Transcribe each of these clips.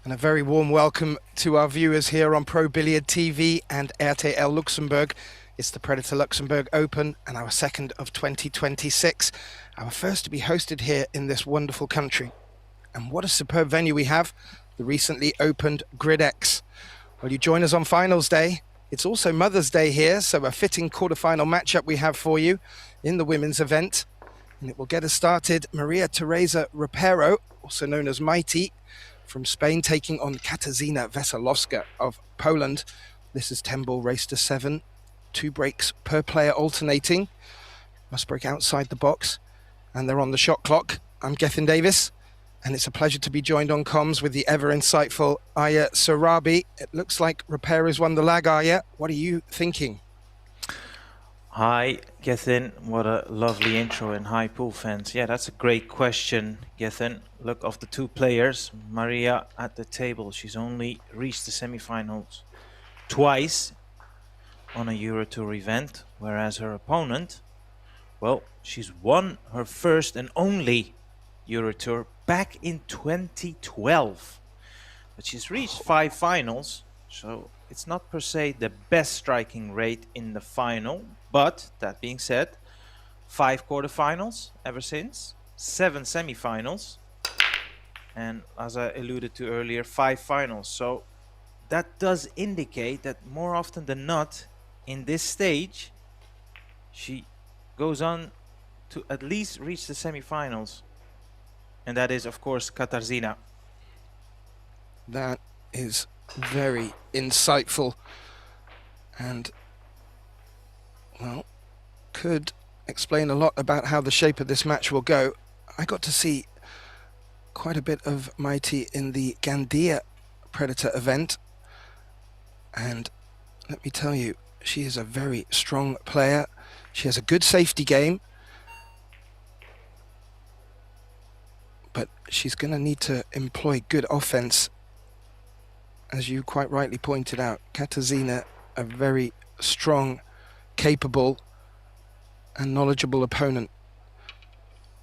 And a very warm welcome to our viewers here on Pro Billiard TV and RTL Luxembourg. It's the Predator Luxembourg Open and our second of 2026. Our first to be hosted here in this wonderful country. And what a superb venue we have, the recently opened GRIDX. Well, you join us on finals day. It's also Mother's Day here, so a fitting quarterfinal matchup we have for you in the women's event. And it will get us started. Maria Teresa Ropero, also known as Mighty, from Spain, taking on Katarzyna Wesołowska of Poland. This is 10-ball race to 7. 2 breaks per player alternating. Must break outside the box. And they're on the shot clock. I'm Gethin Davis. And it's a pleasure to be joined on comms with the ever-insightful Aya Sarabi. It looks like Ropero's won the lag, Aya. What are you thinking? Hi, Gethin. What a lovely intro, and hi, pool fans. Yeah, that's a great question, Gethin. Look, of the 2 players, Maria at the table, she's only reached the semifinals twice on a EuroTour event, whereas her opponent, well, she's won her first and only EuroTour back in 2012. But she's reached 5 finals, so it's not per se the best striking rate in the final. But that being said, 5 quarterfinals ever since, 7 semifinals, and as I alluded to earlier, 5 finals. So that does indicate that more often than not, in this stage, she goes on to at least reach the semifinals. And that is, of course, Katarzyna. That is very insightful and, well, could explain a lot about how the shape of this match will go. I got to see quite a bit of Mighty in the Gandia Predator event, and let me tell you, she is a very strong player. She has a good safety game, but she's going to need to employ good offense, as you quite rightly pointed out. Katarzyna, a very strong, capable and knowledgeable opponent.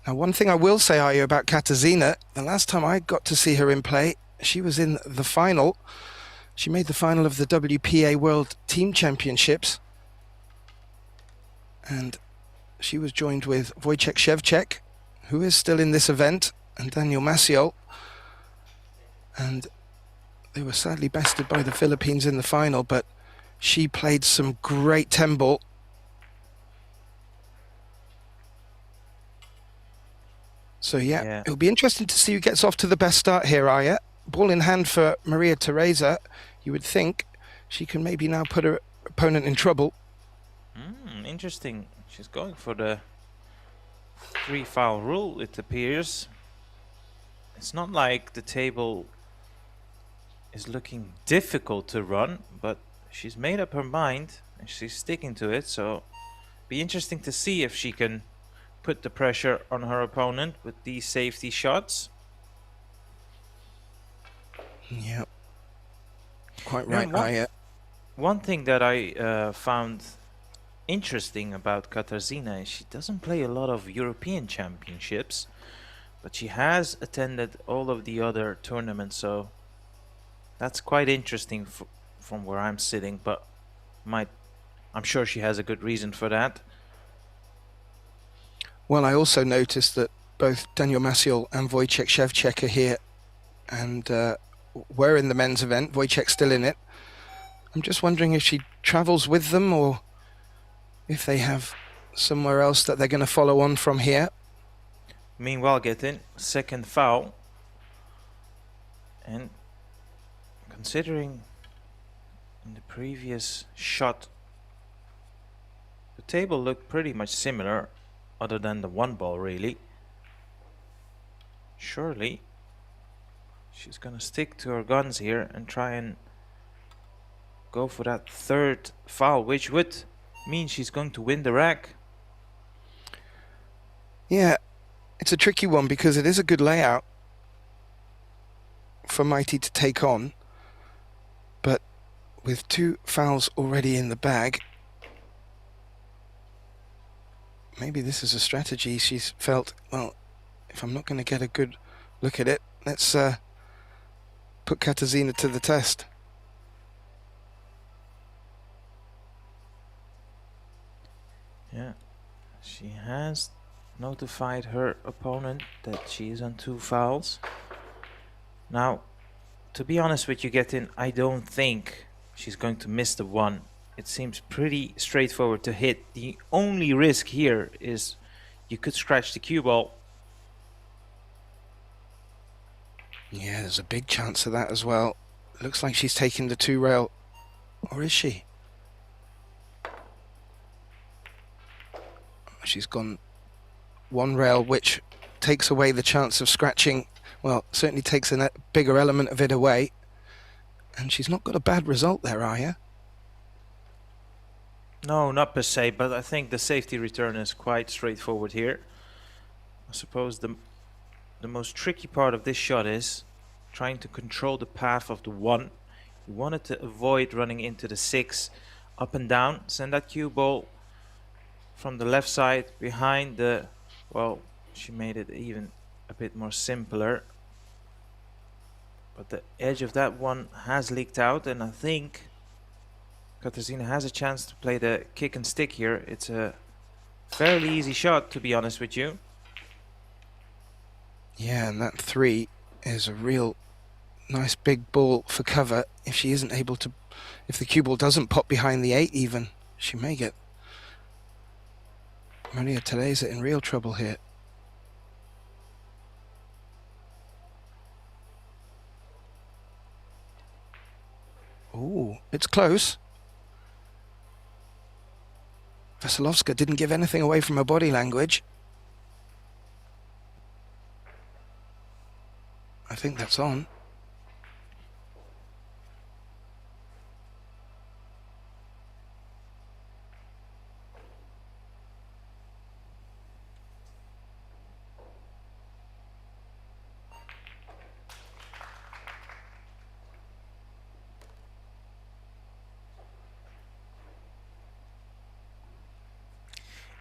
Now, one thing I will say, Ayo, about Katarzyna, the last time I got to see her in play, she was in the final. She made the final of the WPA World Team Championships. And she was joined with Wojciech Szewczak, who is still in this event, and Daniel Maciol. And they were sadly bested by the Philippines in the final, but she played some great 10-ball. So yeah, it'll be interesting to see who gets off to the best start here, Aya. Ball in hand for Maria Teresa. You would think she can maybe now put her opponent in trouble. Interesting. She's going for the 3-foul rule, it appears. It's not like the table is looking difficult to run, but she's made up her mind and she's sticking to it. So be interesting to see if she can put the pressure on her opponent with these safety shots. Yeah, quite right. One thing that I found interesting about Katarzyna is she doesn't play a lot of European championships, but she has attended all of the other tournaments, so that's quite interesting from where I'm sitting, but I'm sure she has a good reason for that. Well, I also noticed that both Daniel Maciol and Wojciech Szewczak are here and were in the men's event. Wojciech's still in it. I'm just wondering if she travels with them or if they have somewhere else that they're going to follow on from here. Meanwhile, Gethin, second foul. And considering in the previous shot, the table looked pretty much similar, other than the 1 ball, really. Surely she's gonna stick to her guns here and try and go for that 3rd foul, which would mean she's going to win the rack. Yeah, it's a tricky one because it is a good layout for Mighty to take on, but with 2 fouls already in the bag, maybe this is a strategy she's felt, well, if I'm not going to get a good look at it, let's put Katarzyna to the test. Yeah, she has notified her opponent that she is on 2 fouls. Now, to be honest with you, Gethin, I don't think she's going to miss the 1. It seems pretty straightforward to hit. The only risk here is you could scratch the cue ball. Yeah, there's a big chance of that as well. Looks like she's taking the 2 rail. Or is she? She's gone 1 rail, which takes away the chance of scratching. Well, certainly takes a bigger element of it away. And she's not got a bad result there, are you? No, not per se, but I think the safety return is quite straightforward here. I suppose the most tricky part of this shot is trying to control the path of the 1. You wanted to avoid running into the 6 up and down. Send that cue ball from the left side behind the... Well, she made it even a bit more simpler. But the edge of that one has leaked out, and I think Katarzyna has a chance to play the kick and stick here. It's a fairly easy shot, to be honest with you. Yeah, and that 3 is a real nice big ball for cover. If she isn't able to, if the cue ball doesn't pop behind the 8 even, she may get Maria Teresa in real trouble here. Ooh, it's close. Wesołowska didn't give anything away from her body language. I think that's on.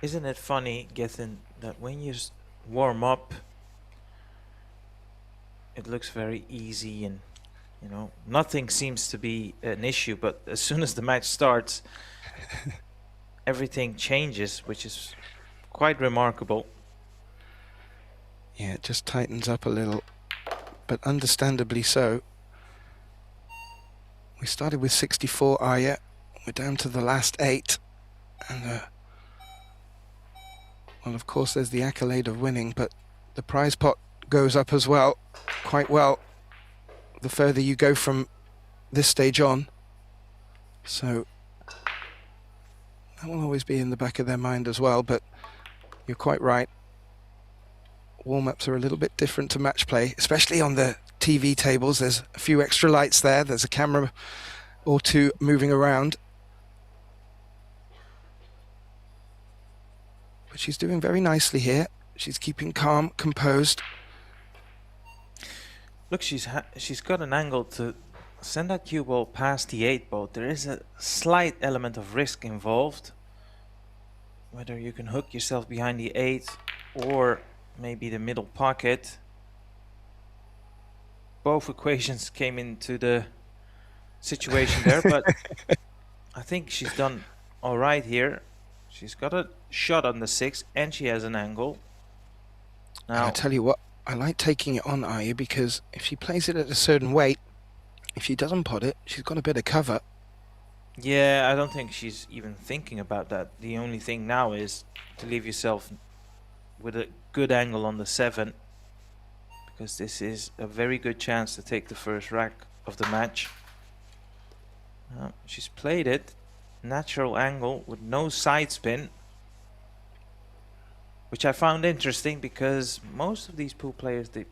Isn't it funny, Gethin, that when you warm up, it looks very easy and, you know, nothing seems to be an issue, but as soon as the match starts, everything changes, which is quite remarkable. Yeah, it just tightens up a little, but understandably so. We started with 64, Arya. We're down to the last 8. And, well, of course, there's the accolade of winning, but the prize pot goes up as well, quite well, the further you go from this stage on. So that will always be in the back of their mind as well, but you're quite right. Warm-ups are a little bit different to match play, especially on the TV tables. There's a few extra lights there. There's a camera or 2 moving around. But she's doing very nicely here. She's keeping calm, composed. Look, she's got an angle to send that cue ball past the 8 ball. There is a slight element of risk involved. Whether you can hook yourself behind the 8 or maybe the middle pocket. Both equations came into the situation there, but I think she's done all right here. She's got a shot on the 6 and she has an angle. Now, I tell you what, I like taking it on Arya because if she plays it at a certain weight, if she doesn't pot it, she's got a bit of cover. yeah, I don't think she's even thinking about that. The only thing now is to leave yourself with a good angle on the 7, because this is a very good chance to take the first rack of the match. She's played it natural angle with no side spin, which I found interesting because most of these pool players, they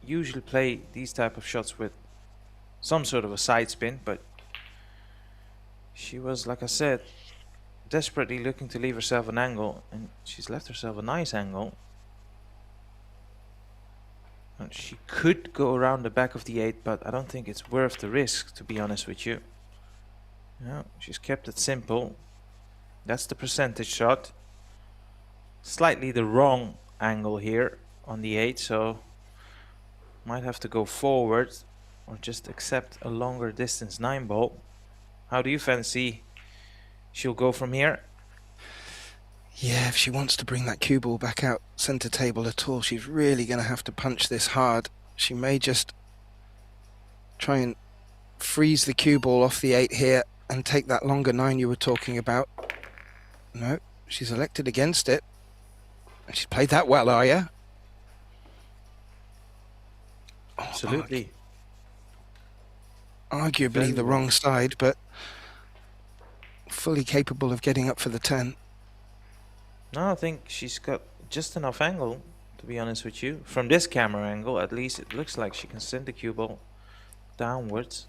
usually play these type of shots with some sort of a side spin, but she was, like I said, desperately looking to leave herself an angle, and she's left herself a nice angle. And she could go around the back of the 8, but I don't think it's worth the risk, to be honest with you. No, she's kept it simple. That's the percentage shot. Slightly the wrong angle here on the 8, so might have to go forward or just accept a longer distance 9 ball. How do you fancy she'll go from here? Yeah, if she wants to bring that cue ball back out center table at all, she's really going to have to punch this hard. She may just try and freeze the cue ball off the 8 here and take that longer 9 you were talking about. No, she's elected against it. And she's played that well, are you? Absolutely. Arguably Very the well. wrong side, but fully capable of getting up for the 10. No, I think she's got just enough angle, to be honest with you. From this camera angle, at least, it looks like she can send the cue ball downwards.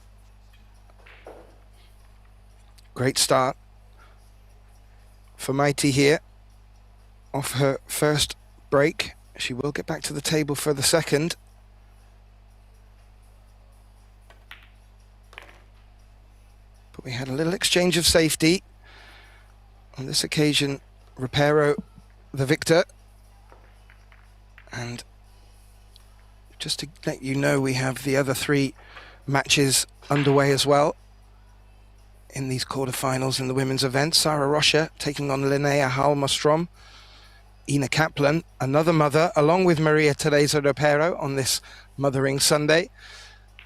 Great start for Mighty here. Off her first break. She will get back to the table for the second. But we had a little exchange of safety. On this occasion, Ropero the victor. And just to let you know, we have the other 3 matches underway as well in these quarterfinals in the women's event. Sarah Rocha taking on Linnea Halmastrom. Ina Kaplan, another mother, along with Maria Teresa Ropero on this Mothering Sunday,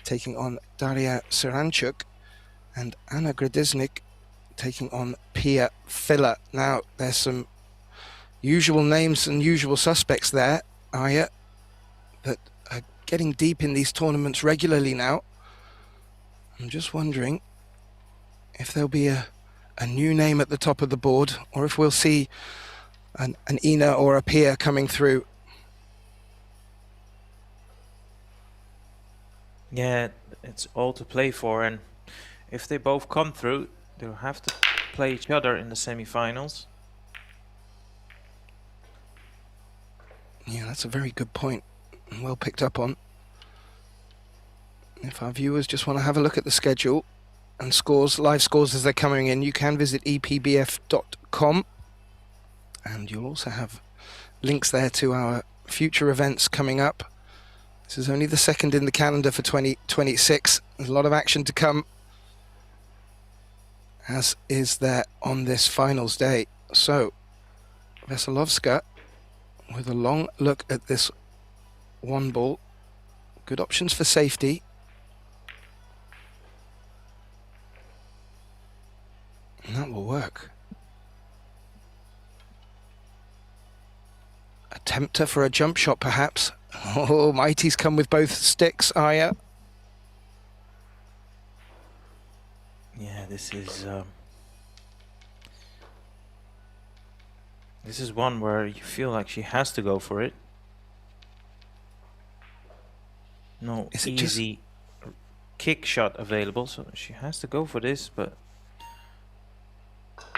taking on Daria Siranchuk, and Anna Gradiznik taking on Pia Filler. Now, there's some usual names and usual suspects there, Aya, that are getting deep in these tournaments regularly now. I'm just wondering if there'll be a new name at the top of the board, or if we'll see an Ina or a Pia coming through. Yeah, it's all to play for, and if they both come through, they'll have to play each other in the semi-finals. Yeah, that's a very good point, and well picked up on. If our viewers just want to have a look at the schedule and scores, live scores as they're coming in, you can visit epbf.com, and you'll also have links there to our future events coming up. This is only the second in the calendar for 2026. There's a lot of action to come, as is there on this finals day. So, Wesołowska with a long look at this 1 ball. Good options for safety. And that will work. A tempter for a jump shot, perhaps. Oh, Mighty's come with both sticks, Aya. Yeah, this is one where you feel like she has to go for it. No easy kick shot available, so she has to go for this, but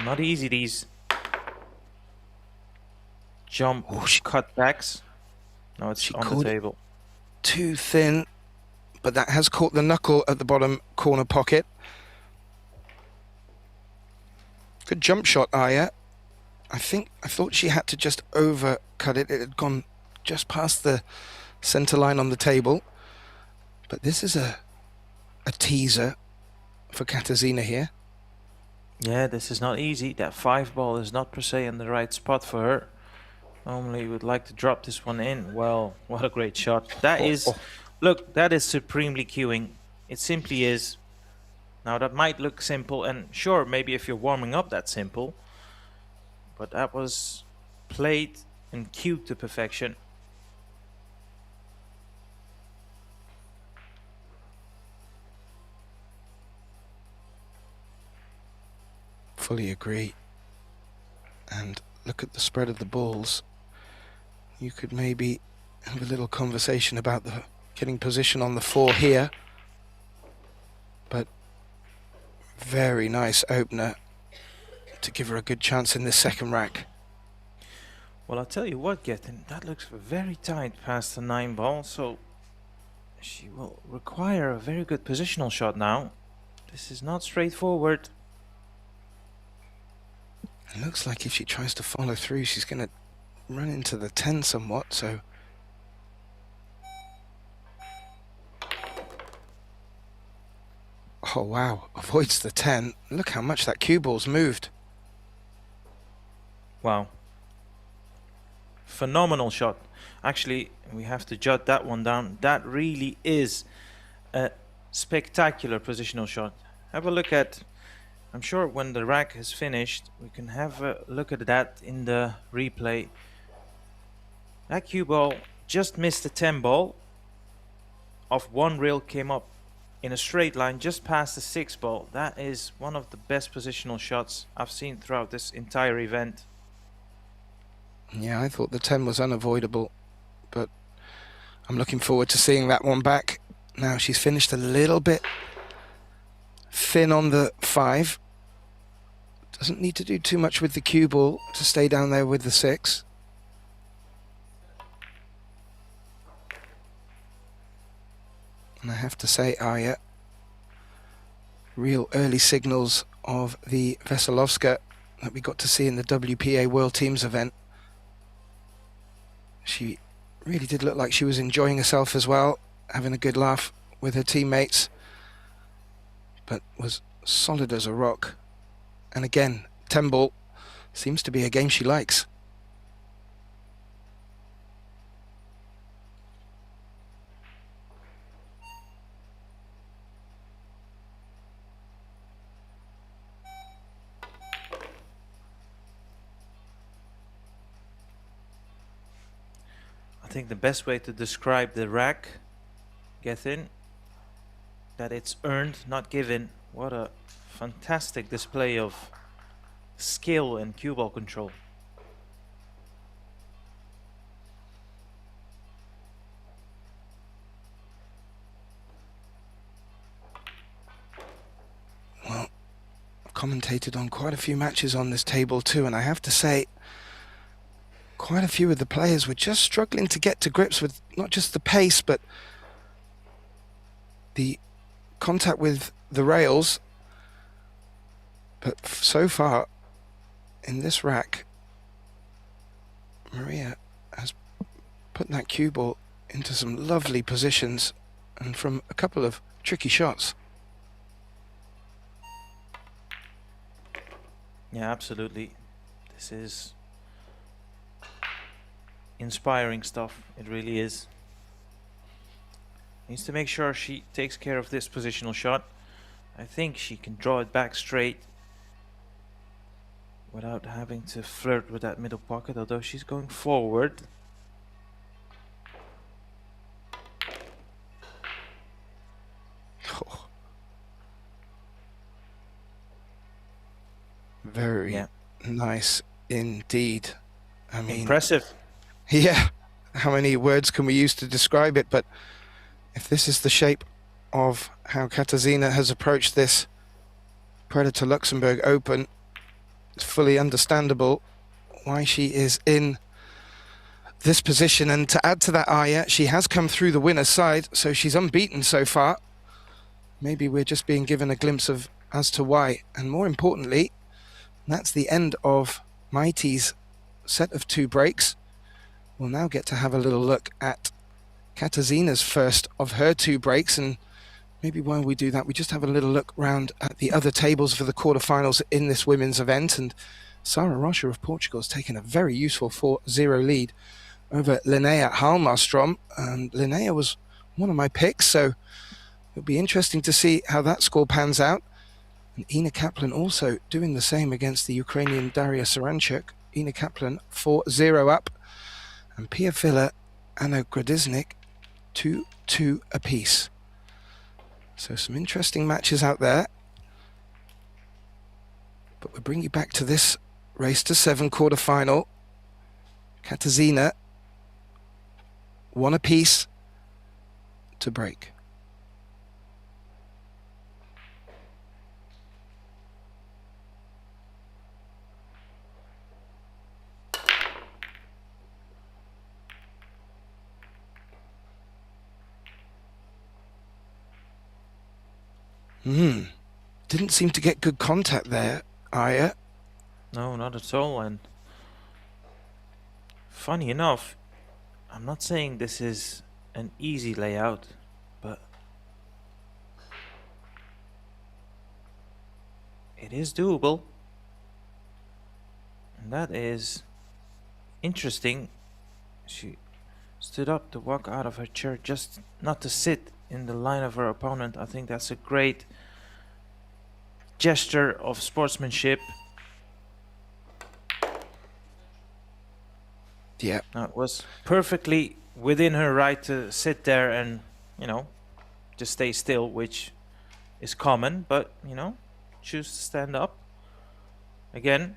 not easy, these jump cutbacks. No, it's on the table. Too thin, but that has caught the knuckle at the bottom corner pocket. Good jump shot, Aya. I thought she had to just overcut it. It had gone just past the center line on the table. But this is a teaser for Katarzyna here. Yeah, this is not easy. That 5 ball is not per se in the right spot for her. Normally you would like to drop this one in. Well, what a great shot. That is, look, that is supremely cueing. It simply is. Now that might look simple, and sure, maybe if you're warming up that's simple, but that was played and cued to perfection. Fully agree. And look at the spread of the balls. You could maybe have a little conversation about the getting position on the 4 here. But very nice opener to give her a good chance in this second rack. Well, I'll tell you what, Gethin, that looks very tight past the 9 ball, so she will require a very good positional shot now. This is not straightforward. It looks like if she tries to follow through, she's going to run into the 10 somewhat, so Oh, wow. Avoids the 10. Look how much that cue ball's moved. Wow. Phenomenal shot. Actually, we have to jot that one down. That really is a spectacular positional shot. Have a look at, I'm sure when the rack is finished, we can have a look at that in the replay. That cue ball just missed the 10 ball. Off one rail, came up in a straight line just past the 6 ball. That is one of the best positional shots I've seen throughout this entire event. Yeah, I thought the 10 was unavoidable, but I'm looking forward to seeing that one back. Now she's finished a little bit thin on the 5. Doesn't need to do too much with the cue ball to stay down there with the 6. And I have to say, Aya, real early signals of the Wesołowska that we got to see in the WPA World Teams event. She really did look like she was enjoying herself as well, having a good laugh with her teammates, but was solid as a rock. And again, 10 ball seems to be a game she likes. I think the best way to describe the rack, Gethin, that it's earned, not given. What a fantastic display of skill and cue ball control. Well, I've commentated on quite a few matches on this table too, and I have to say, quite a few of the players were just struggling to get to grips with not just the pace, but the contact with the rails. But so far in this rack, Maria has put that cue ball into some lovely positions and from a couple of tricky shots. Yeah, absolutely. This is inspiring stuff. It really is. Needs to make sure she takes care of this positional shot. I think she can draw it back straight without having to flirt with that middle pocket, although she's going forward. Oh. Very nice indeed. I mean, impressive. Yeah, how many words can we use to describe it? But if this is the shape of how Katarzyna has approached this Predator Luxembourg Open, it's fully understandable why she is in this position. And to add to that, Aya, she has come through the winner's side, so she's unbeaten so far. Maybe we're just being given a glimpse of as to why. And more importantly, that's the end of Mighty's set of 2 breaks. We'll now get to have a little look at Katarzyna's first of her 2 breaks, and maybe while we do that, we just have a little look round at the other tables for the quarterfinals in this women's event. And Sara Rocha of Portugal has taken a very useful 4-0 lead over Linnea Halmarstrom, and Linnea was one of my picks, so it'll be interesting to see how that score pans out. And Ina Kaplan also doing the same against the Ukrainian Daria Saranchuk. Ina Kaplan 4-0 up, and Pia Filler, Anna Gradiznik 2-2 apiece. So some interesting matches out there. But we'll bring you back to this race to 7 quarterfinal. Katarzyna, 1 apiece to break. Didn't seem to get good contact there, Aya. No, not at all. And funny enough, I'm not saying this is an easy layout, but it is doable. And that is interesting. She stood up to walk out of her chair, just not to sit in the line of her opponent. I think that's a great gesture of sportsmanship. Yeah. Now, it was perfectly within her right to sit there and, you know, just stay still, which is common, but, you know, choose to stand up. Again,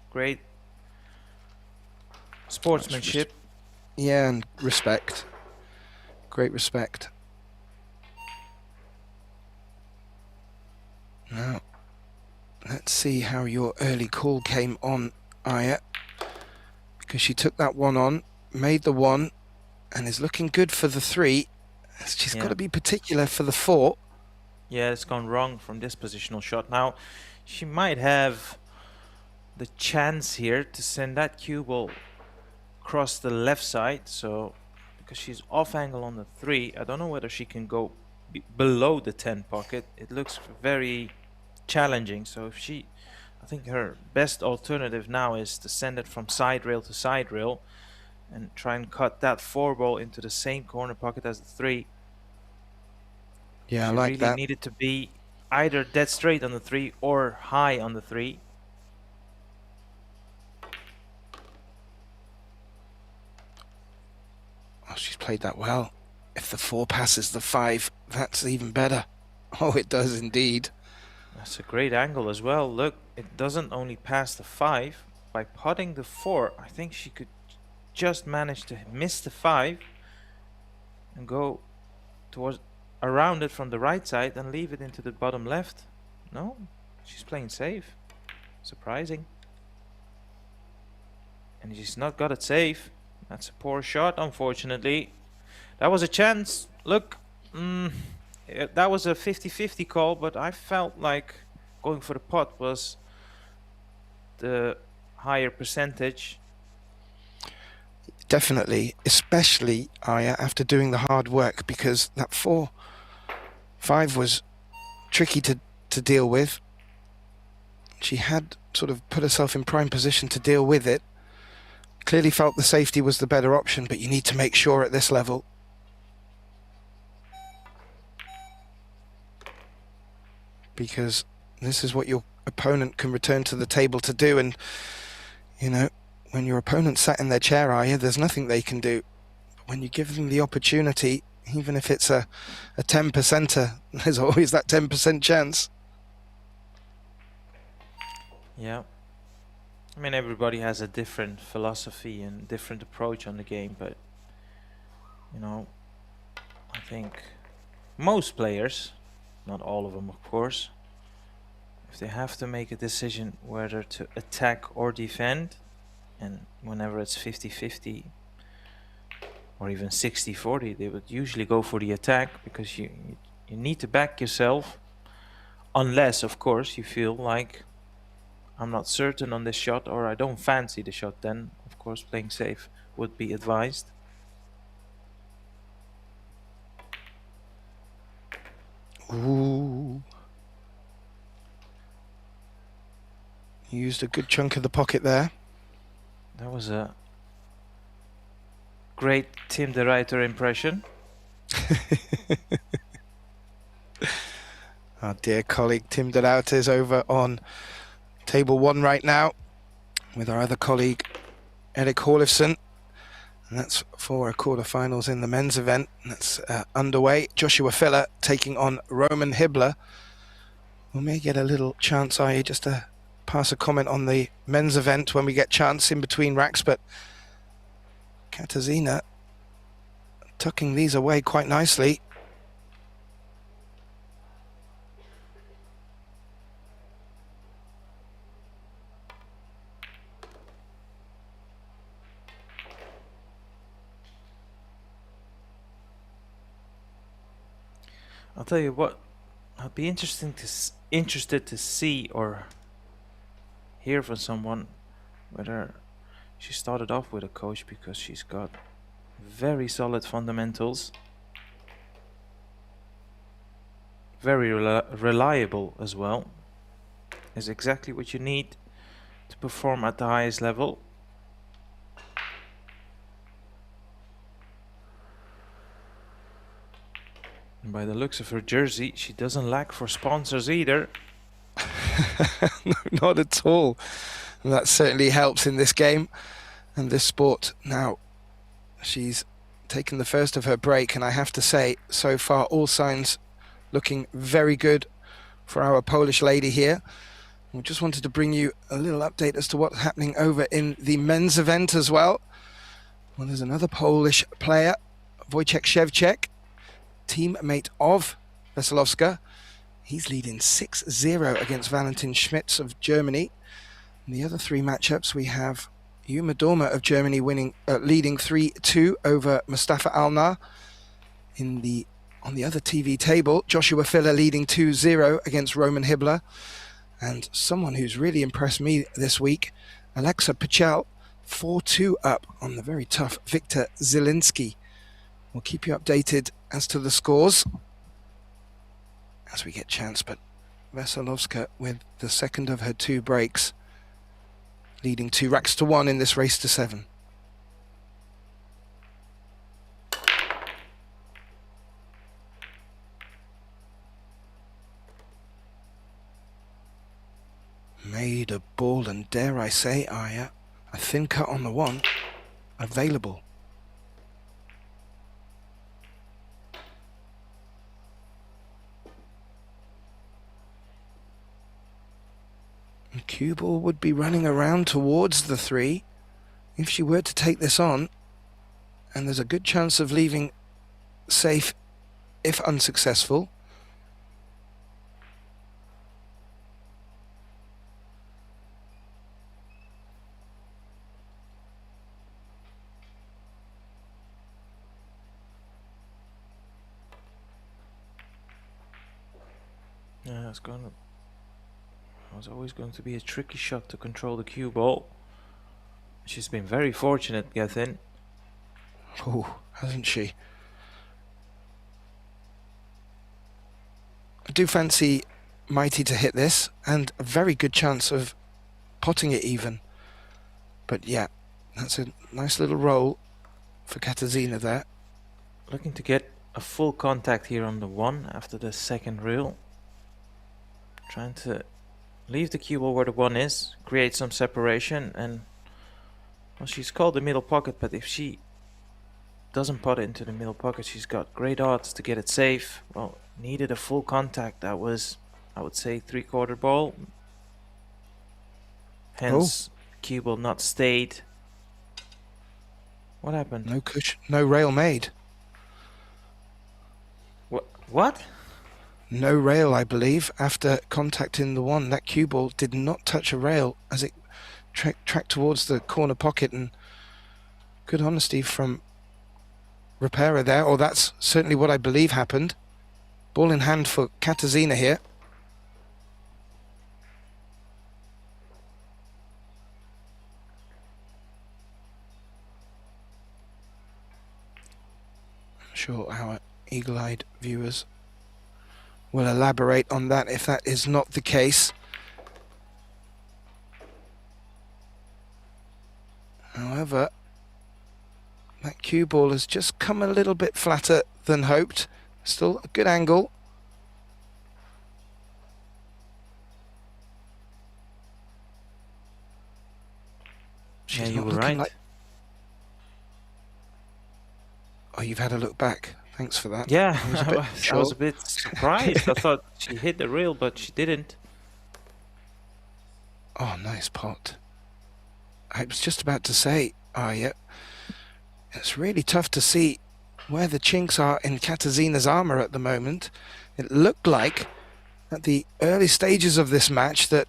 great sportsmanship. Yeah, and respect. Great respect. Now, let's see how your early call came on, Aya. Because she took that one on, made the one, and is looking good for the 3. She's got to be particular for the 4. Yeah, it's gone wrong from this positional shot. Now, she might have the chance here to send that cue ball across the left side. So, because she's off angle on the 3, I don't know whether she can go below the 10 pocket. It looks very challenging. So if she, I think her best alternative now is to send it from side rail to side rail and try and cut that 4 ball into the same corner pocket as the 3. Yeah, she I like really that. needed to be either dead straight on the 3 or high on the 3. Oh, she's played that well. If the 4 passes the 5, that's even better. Oh, it does indeed. That's a great angle as well. Look, it doesn't only pass the 5. By putting the 4, I think she could just manage to miss the 5 and go towards around it from the right side and leave it into the bottom left. No, she's playing safe. Surprising. And she's not got it safe. That's a poor shot, unfortunately. That was a chance. Look, that was a 50-50 call, but I felt like going for the pot was the higher percentage. Definitely, especially Aya after doing the hard work, because that 4-5 was tricky to deal with. She had sort of put herself in prime position to deal with it. Clearly felt the safety was the better option, but you need to make sure at this level. Because this is what your opponent can return to the table to do, and, you know, when your opponent sat in their chair, Aya, there's nothing they can do. But when you give them the opportunity, even if it's a 10%er, there's always that 10% chance. Yeah. I mean, everybody has a different philosophy and different approach on the game, but, you know, I think most players, not all of them, of course, if they have to make a decision whether to attack or defend, and whenever it's 50-50 or even 60-40, they would usually go for the attack, because you need to back yourself, unless, of course, you feel like I'm not certain on this shot or I don't fancy the shot. Then, of course, playing safe would be advised. Ooh. Used a good chunk of the pocket there. That was a great Tim de Ruyter impression. Our dear colleague Tim de Ruyter is over on table 1 right now with our other colleague Erik Horlifson, and that's for our quarterfinals in the men's event. That's underway. Joshua Filler taking on Roman Hibbler. We may get a little chance, Aya, just to pass a comment on the men's event when we get chance in between racks, but Katarzyna tucking these away quite nicely. I'll tell you what, I'd be interested to see or hear from someone whether she started off with a coach, because she's got very solid fundamentals, very reliable as well. is exactly what you need to perform at the highest level. And by the looks of her jersey, she doesn't lack for sponsors either. No, not at all. And that certainly helps in this game and this sport. Now, she's taken the first of her break, and I have to say, so far, all signs looking very good for our Polish lady here. We just wanted to bring you a little update as to what's happening over in the men's event as well. Well, there's another Polish player, Wojciech Szewczak, teammate of Wesołowska. He's leading 6-0 against Valentin Schmitz of Germany. In the other three matchups, we have Yuma Dorma of Germany leading 3-2 over Mustafa Alnar. On the other TV table, Joshua Filler leading 2-0 against Roman Hibbler. And someone who's really impressed me this week, Alexa Pichel, 4-2 up on the very tough Viktor Zielinski. We'll keep you updated as to the scores as we get chance, but Wesołowska with the second of her two breaks, leading 2-1 in this race to 7. Made a ball, and dare I say, Aya, a thin cut on the one, available. And cue ball would be running around towards the 3 if she were to take this on, and there's a good chance of leaving safe if unsuccessful. Yeah, it was always going to be a tricky shot to control the cue ball. She's been very fortunate, Gethin. Oh, hasn't she? I do fancy Mighty to hit this, and a very good chance of potting it even. But yeah, that's a nice little roll for Katarzyna there. Looking to get a full contact here on the 1 after the second reel. Trying to leave the cue ball where the 1 is, create some separation, and well, she's called the middle pocket, but if she doesn't pot it into the middle pocket, she's got great odds to get it safe. Well, needed a full contact. That was, I would say, 3/4 ball. Hence, cue ball not stayed. What happened? No cushion, no rail made. What? No rail, I believe, after contacting the 1. That cue ball did not touch a rail as it tracked towards the corner pocket, and good honesty from Ropero there, or that's certainly what I believe happened. Ball in hand for Katarzyna here. I'm sure our eagle-eyed viewers will elaborate on that if that is not the case. However, that cue ball has just come a little bit flatter than hoped. Still a good angle. Yeah, you were right. Oh, you've had a look back. Thanks for that. Yeah, I was a bit surprised. I thought she hit the rail, but she didn't. Oh, nice pot. I was just about to say, yeah, it's really tough to see where the chinks are in Katarzyna's armour at the moment. It looked like at the early stages of this match that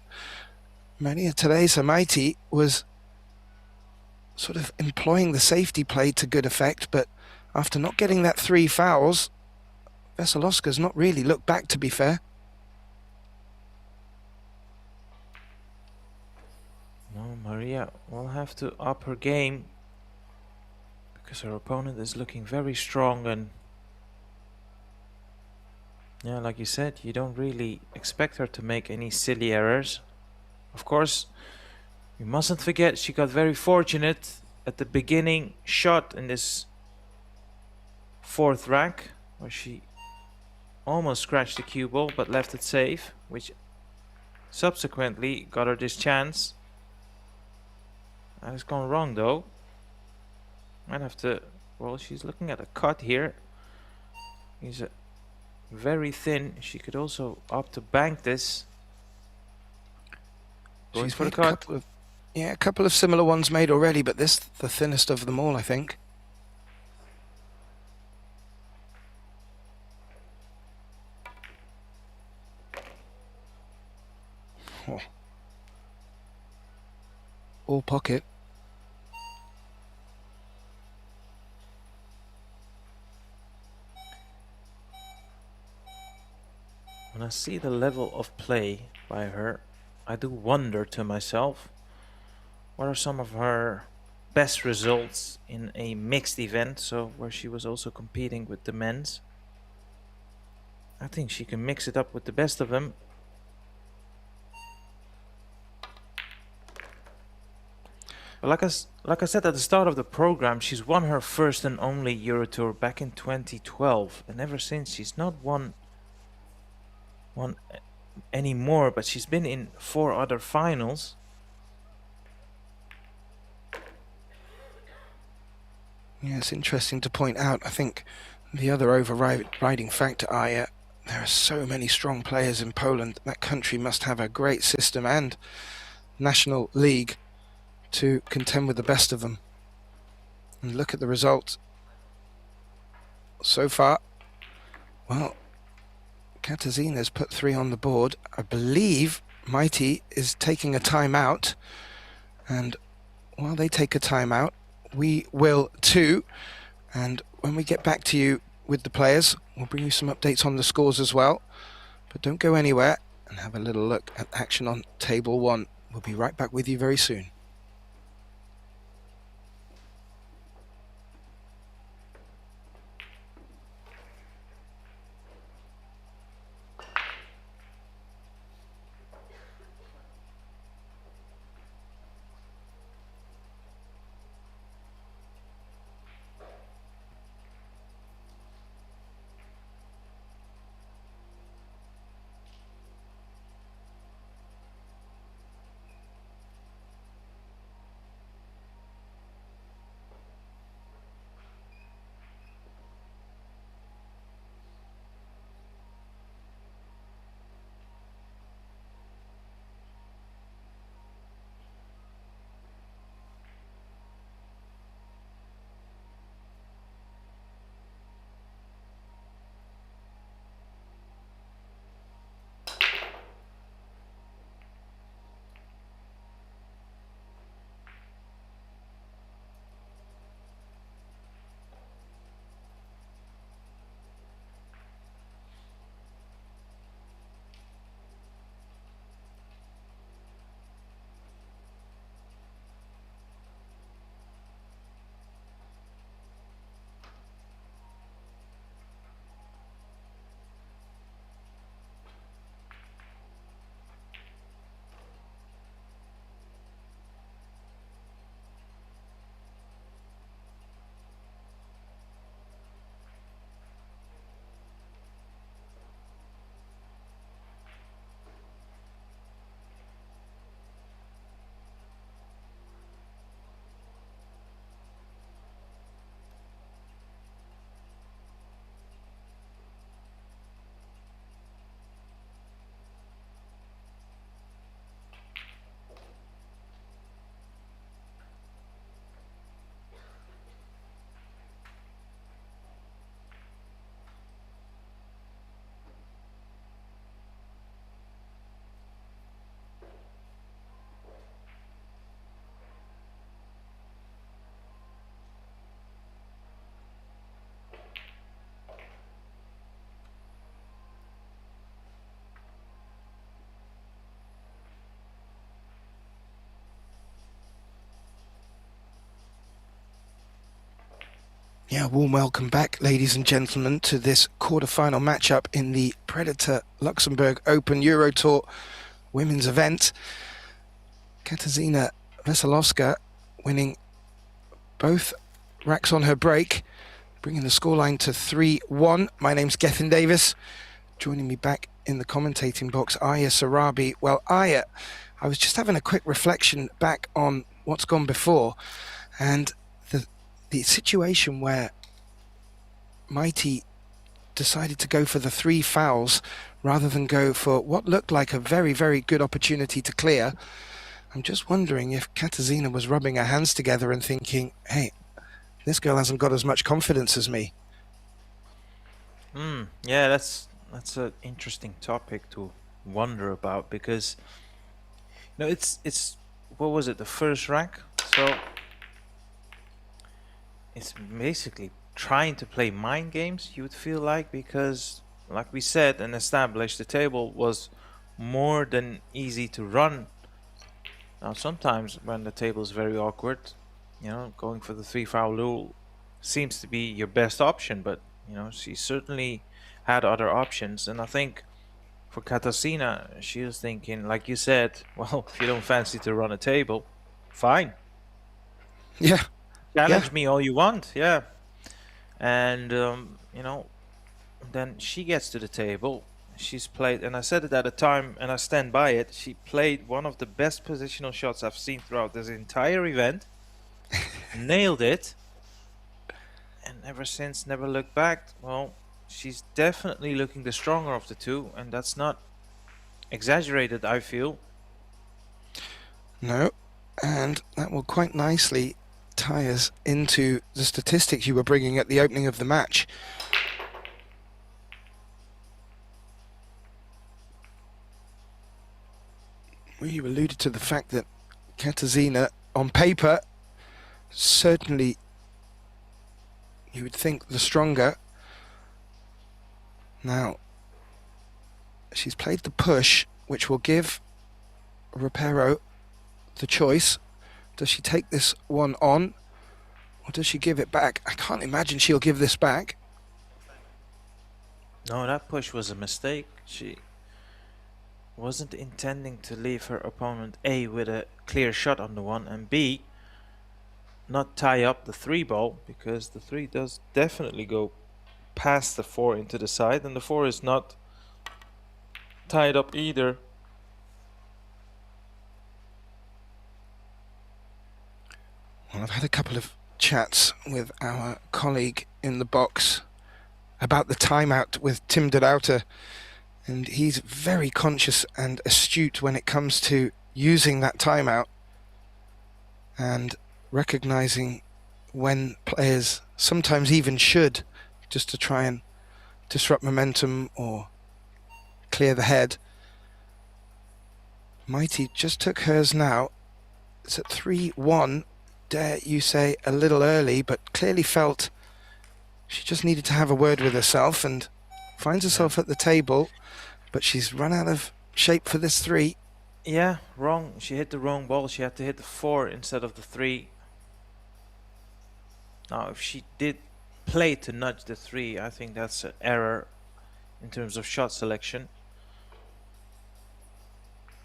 Maria Teresa Mighty was sort of employing the safety play to good effect, but after not getting that 3 fouls, Wesołowska's not really looked back, to be fair. No, Maria will have to up her game because her opponent is looking very strong, and yeah, like you said, you don't really expect her to make any silly errors. Of course, we mustn't forget she got very fortunate at the beginning shot in this fourth rack, where she almost scratched the cue ball but left it safe, which subsequently got her this chance. That has gone wrong though. Might have to, well, she's looking at a cut here. He's very thin. She could also opt to bank this. Going She's for the made cut. a couple of similar ones made already, but this the thinnest of them all, I think. Oh. All pocket. When I see the level of play by her, I do wonder to myself, what are some of her best results in a mixed event, so where she was also competing with the men's? I think she can mix it up with the best of them. But like I said at the start of the program, she's won her first and only EuroTour back in 2012, and ever since she's not won anymore, but she's been in 4 other finals. Yeah, it's interesting to point out. I think the other overriding factor, Aya, there are so many strong players in Poland. That country must have a great system and national league to contend with the best of them. And look at the results so far. Well, Katarzyna's put 3 on the board. I believe Mighty is taking a timeout, and while they take a timeout, we will too. And when we get back to you with the players, we'll bring you some updates on the scores as well. But don't go anywhere and have a little look at action on table 1. We'll be right back with you very soon. Yeah, warm welcome back, ladies and gentlemen, to this quarter-final matchup in the Predator Luxembourg Open EuroTour women's event. Katarzyna Wesołowska winning both racks on her break, bringing the scoreline to 3-1. My name's Gethin Davis. Joining me back in the commentating box, Aya Sarabi. Well, Aya, I was just having a quick reflection back on what's gone before, and the situation where Mighty decided to go for the 3 fouls rather than go for what looked like a very, very good opportunity to clear. I'm just wondering if Katarzyna was rubbing her hands together and thinking, hey, this girl hasn't got as much confidence as me. Yeah, that's an interesting topic to wonder about, because it's what was it, the first rack? So it's basically trying to play mind games, you would feel like, because like we said and established, the table was more than easy to run. Now sometimes when the table is very awkward, going for the 3 foul rule seems to be your best option, but she certainly had other options. And I think for Katarzyna, she was thinking, like you said, well, if you don't fancy to run a table, fine. Yeah. Challenge me all you want, yeah. And, then she gets to the table. She's played, and I said it at the time, and I stand by it, she played one of the best positional shots I've seen throughout this entire event. Nailed it. And ever since, never looked back. Well, she's definitely looking the stronger of the two, and that's not exaggerated, I feel. No, and that will quite nicely tie us into the statistics you were bringing at the opening of the match. Well, you alluded to the fact that Katarzyna, on paper, certainly you would think the stronger. Now, she's played the push, which will give Ropero the choice. Does she take this one on, or does she give it back? I can't imagine she'll give this back. No, that push was a mistake. She wasn't intending to leave her opponent A with a clear shot on the 1, and B, not tie up the 3 ball, because the 3 does definitely go past the 4 into the side, and the 4 is not tied up either. Well, I've had a couple of chats with our colleague in the box about the timeout with Tim de Lauter, and he's very conscious and astute when it comes to using that timeout and recognizing when players sometimes even should, just to try and disrupt momentum or clear the head. Mighty just took hers now. It's at 3-1. Dare you say a little early, but clearly felt she just needed to have a word with herself, and finds herself at the table, but she's run out of shape for this 3. Yeah, wrong. She hit the wrong ball. She had to hit the 4 instead of the 3. Now, if she did play to nudge the 3, I think that's an error in terms of shot selection.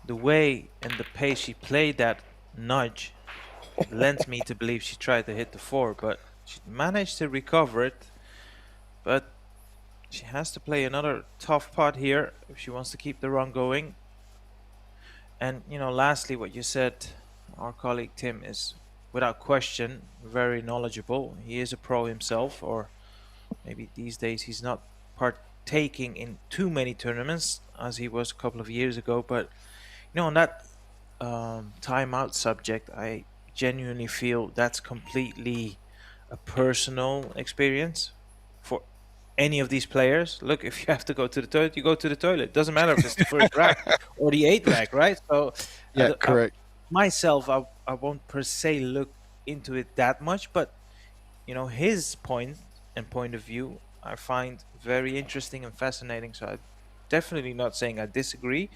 The way and the pace she played that nudge lends me to believe she tried to hit the 4, but she managed to recover it. But she has to play another tough pot here if she wants to keep the run going. And, lastly, what you said, our colleague Tim is, without question, very knowledgeable. He is a pro himself, or maybe these days he's not partaking in too many tournaments as he was a couple of years ago. But, on that timeout subject, I genuinely feel that's completely a personal experience for any of these players. Look, if you have to go to the toilet, you go to the toilet. Doesn't matter if it's the first rack or the 8th rack, right? So yeah, correct. Myself, I won't per se look into it that much, but his point of view I find very interesting and fascinating. So I'm definitely not saying I disagree,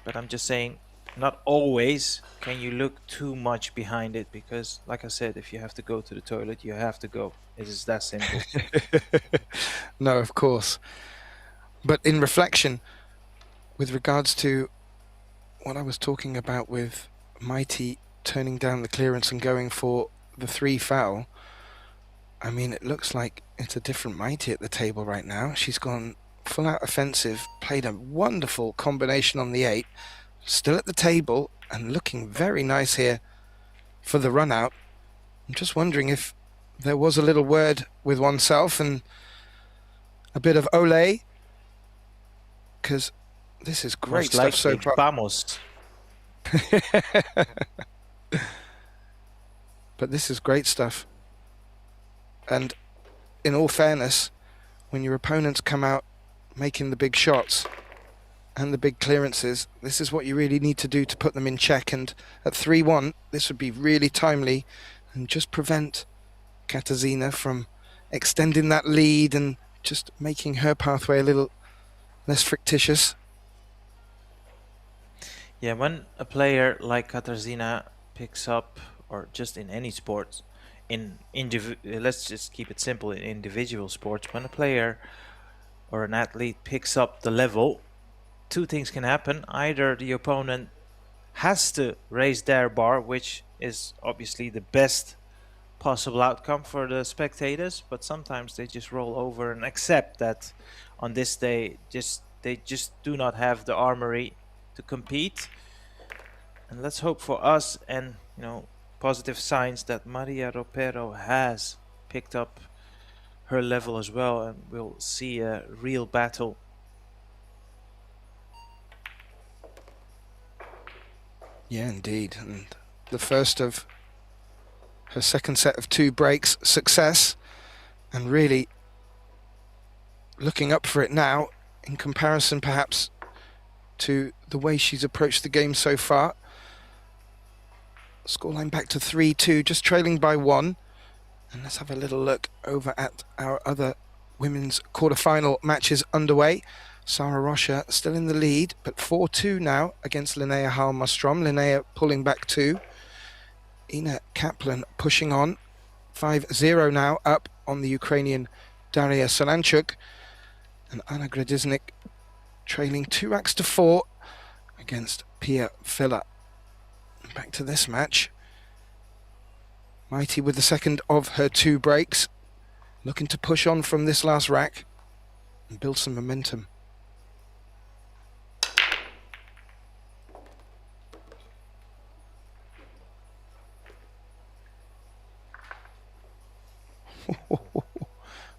but I'm just saying not always can you look too much behind it, because like I said, if you have to go to the toilet, you have to go. It is that simple. No, of course. But in reflection, with regards to what I was talking about with Mighty turning down the clearance and going for the 3 foul. I mean, it looks like it's a different Mighty at the table right now. She's gone full out offensive, played a wonderful combination on the 8, still at the table and looking very nice here for the run out. I'm just wondering if there was a little word with oneself and a bit of ole, because this is great stuff so far. Vamos. But this is great stuff. And in all fairness, when your opponents come out making the big shots and the big clearances, this is what you really need to do to put them in check. And at 3-1, this would be really timely and just prevent Katarzyna from extending that lead and just making her pathway a little less fictitious. Yeah, when a player like Katarzyna picks up, or just in any sport, let's just keep it simple, in individual sports, when a player or an athlete picks up the level, 2 things can happen. Either the opponent has to raise their bar, which is obviously the best possible outcome for the spectators, but sometimes they just roll over and accept that on this day they just do not have the armory to compete. And let's hope for us, and positive signs, that Maria Ropero has picked up her level as well, and we'll see a real battle. Yeah, indeed. And the first of her second set of 2 breaks, success, and really looking up for it now in comparison perhaps to the way she's approached the game so far. Scoreline back to 3-2, just trailing by 1. And let's have a little look over at our other women's quarter-final matches underway. Sara Rocha still in the lead, but 4-2 now against Linnea Halmastrom. Linnea pulling back 2. Ina Kaplan pushing on. 5-0 now up on the Ukrainian Daria Solanchuk. And Anna Gradiznik trailing 2-4 against Pia Filler. Back to this match. Mighty with the second of her 2 breaks, looking to push on from this last rack and build some momentum.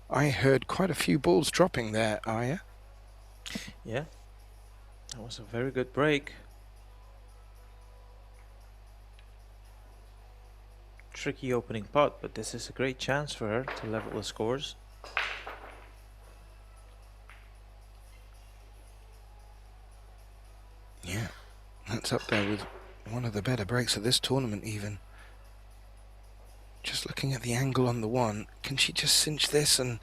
I heard quite a few balls dropping there, Aya. Yeah, that was a very good break. Tricky opening pot, but this is a great chance for her to level the scores. Yeah, that's up there with one of the better breaks of this tournament even. Just looking at the angle on the 1, can she just cinch this and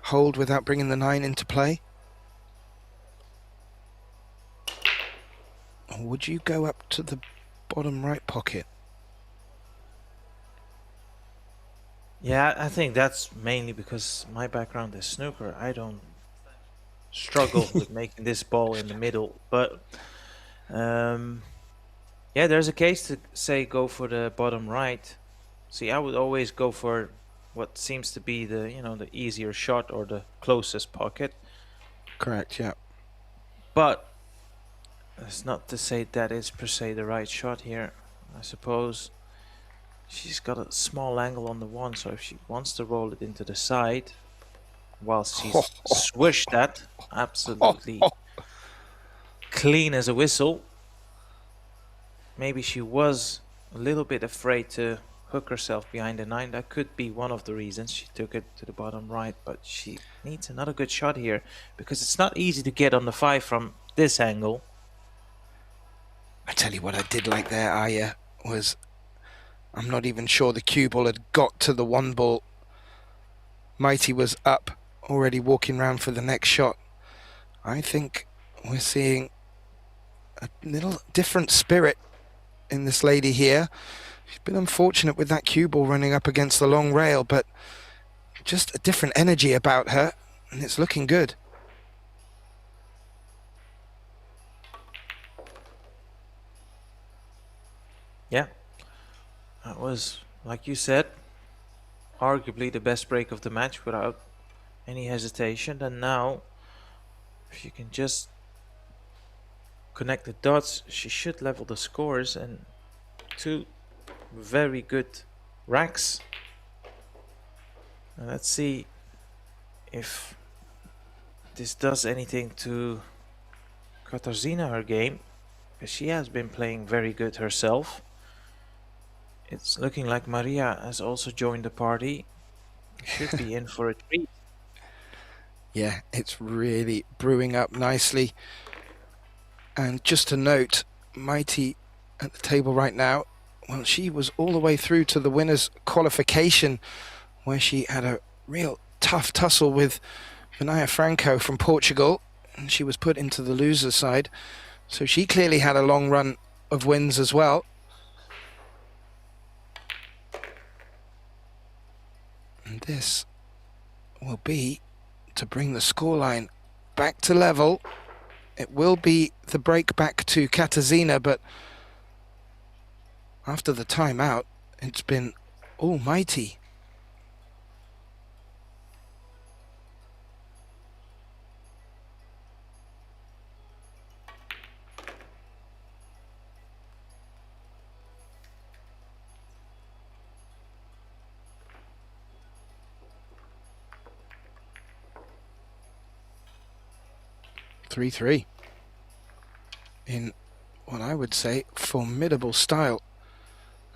hold without bringing the 9 into play? Or would you go up to the bottom right pocket? Yeah, I think that's mainly because my background is snooker. I don't struggle with making this ball in the middle, but yeah, there's a case to say go for the bottom right. See, I would always go for what seems to be the the easier shot or the closest pocket. Correct, yeah. But that's not to say that is per se the right shot here. I suppose she's got a small angle on the 1, so if she wants to roll it into the side, whilst she's swished that, absolutely clean as a whistle. Maybe she was a little bit afraid to hook herself behind the 9. That could be one of the reasons she took it to the bottom right, but she needs another good shot here, because it's not easy to get on the 5 from this angle. I tell you what I did like there, Aya, was I'm not even sure the cue ball had got to the 1 ball. Mighty was up, already walking round for the next shot. I think we're seeing a little different spirit in this lady here. She's been unfortunate with that cue ball running up against the long rail, but just a different energy about her, and it's looking good. Yeah, that was, like you said, arguably the best break of the match without any hesitation. And now, if you can just connect the dots, she should level the scores, and two very good racks. And let's see if this does anything to Katarzyna, her game, because she has been playing very good herself. It's looking like Maria has also joined the party. Should be in for a treat. Yeah, it's really brewing up nicely. And just to note, Mighty at the table right now, well, she was all the way through to the winners' qualification, where she had a real tough tussle with Vinaya Franco from Portugal, and she was put into the loser side. So she clearly had a long run of wins as well. And this will be to bring the scoreline back to level. It will be the break back to Katarzyna, but after the timeout, it's been almighty. Three in what I would say formidable style.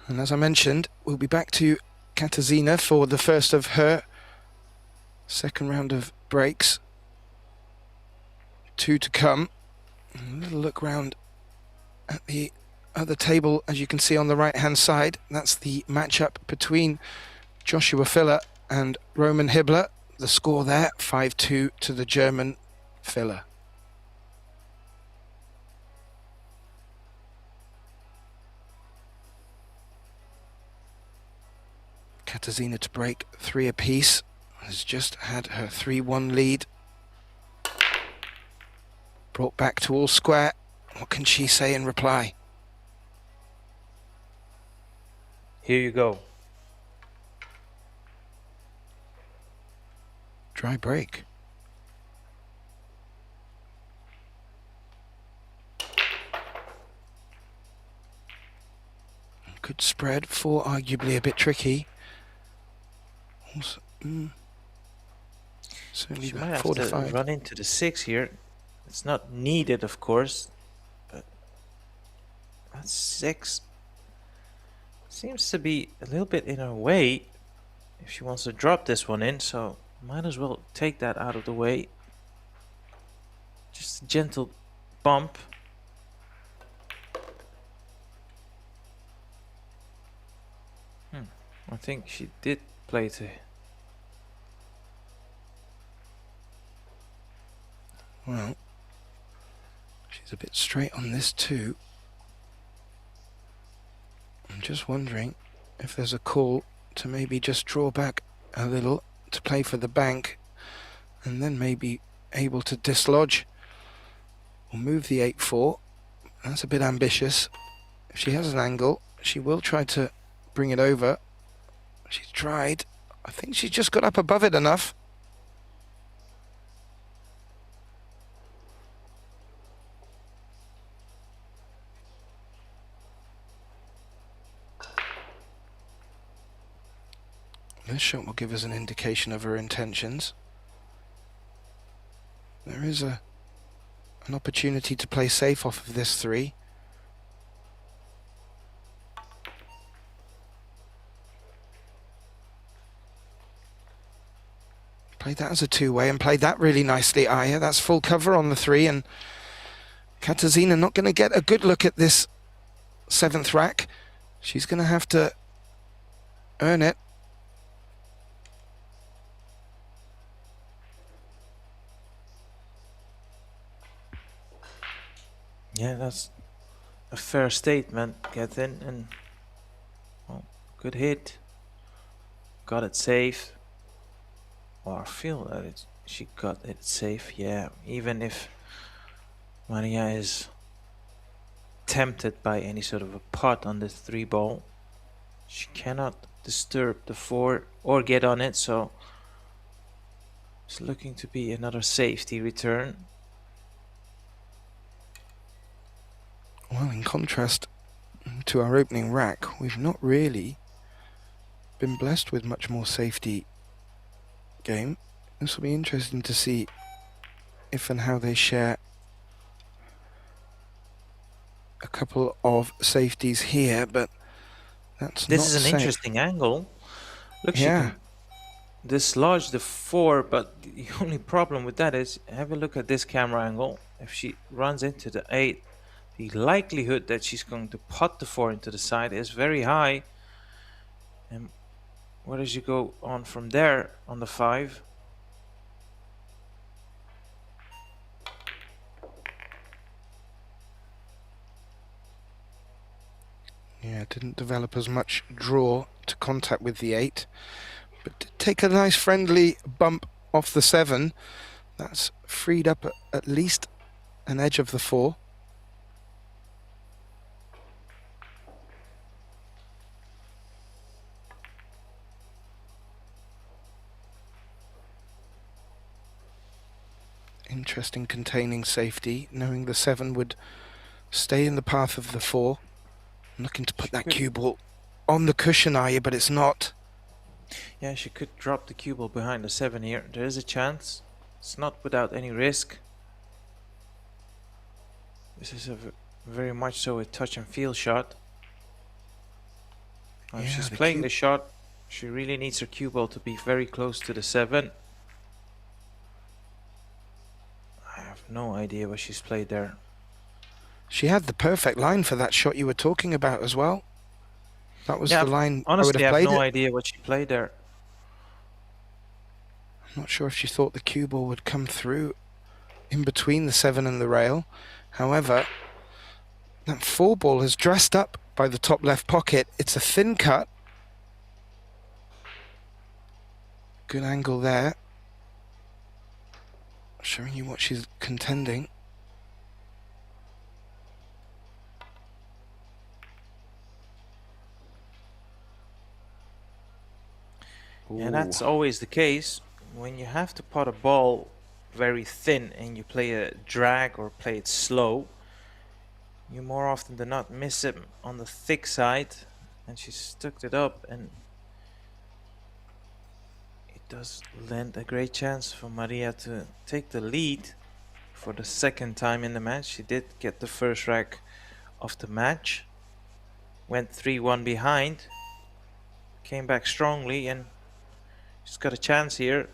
And as I mentioned, we'll be back to Katarzyna for the first of her second round of breaks. Two to come. A little look round at the other table, as you can see on the right hand side. That's the matchup between Joshua Filler and Roman Hibbler. The score there, 5-2 to the German Filler. Katarzyna to break 3 apiece, has just had her 3-1 lead. Brought back to all square. What can she say in reply? Here you go. Dry break. Good spread, 4 arguably a bit tricky. Also, certainly She might have 4 to to 5. run into the 6 here. It's not needed, of course, but that's 6. Seems to be a little bit in her way if she wants to drop this one in, so might as well take that out of the way. Just a gentle bump. I think she did play to... Well, she's a bit straight on this too. I'm just wondering if there's a call to maybe just draw back a little to play for the bank and then maybe able to dislodge or move the 8-4. That's a bit ambitious. If she has an angle, she will try to bring it over. She's tried. I think she's just got up above it enough. This shot will give us an indication of her intentions. There is an opportunity to play safe off of this 3. Played that as a 2-way and played that really nicely, Aya. That's full cover on the 3, and Katarzyna not going to get a good look at this 7th rack. She's going to have to earn it. Yeah, that's a fair statement, Gethin, and well, good hit. Got it safe. Or I feel that she got it safe, yeah. Even if Maria is tempted by any sort of a pot on this 3-ball. She cannot disturb the 4 or get on it, so it's looking to be another safety return. Well, in contrast to our opening rack, we've not really been blessed with much more safety game. This will be interesting to see if and how they share a couple of safeties here, but that's This not is an safe. interesting angle. Look, she Yeah, can dislodge the 4, but the only problem with that is, have a look at this camera angle. If she runs into the 8, the likelihood that she's going to pot the 4 into the side is very high. And where does she go on from there on the 5? yeah, didn't develop as much draw to contact with the 8, but did take a nice friendly bump off the 7. That's freed up at least an edge of the 4. Interesting containing safety, knowing the 7 would stay in the path of the 4. Looking to put that cue ball on the cushion, are you? But it's not. Yeah, she could drop the cue ball behind the 7 here. There is a chance. It's not without any risk. This is a very much so a touch and feel shot. If she's playing the shot, she really needs her cue ball to be very close to the 7. I have no idea what she's played there. She had the perfect line for that shot you were talking about as well. That was the line honestly, I would have played. I have no idea what she played there. I'm not sure if she thought the cue ball would come through in between the 7 and the rail. However, that 4 ball is dressed up by the top left pocket. It's a thin cut. Good angle there. Showing you what she's contending. And that's always the case when you have to pot a ball very thin and you play a drag or play it slow. You more often than not miss it on the thick side, and she stuck it up, and it does lend a great chance for Maria to take the lead for the second time in the match. She did get the first rack of the match, went 3-1 behind, came back strongly, and she's got a chance here.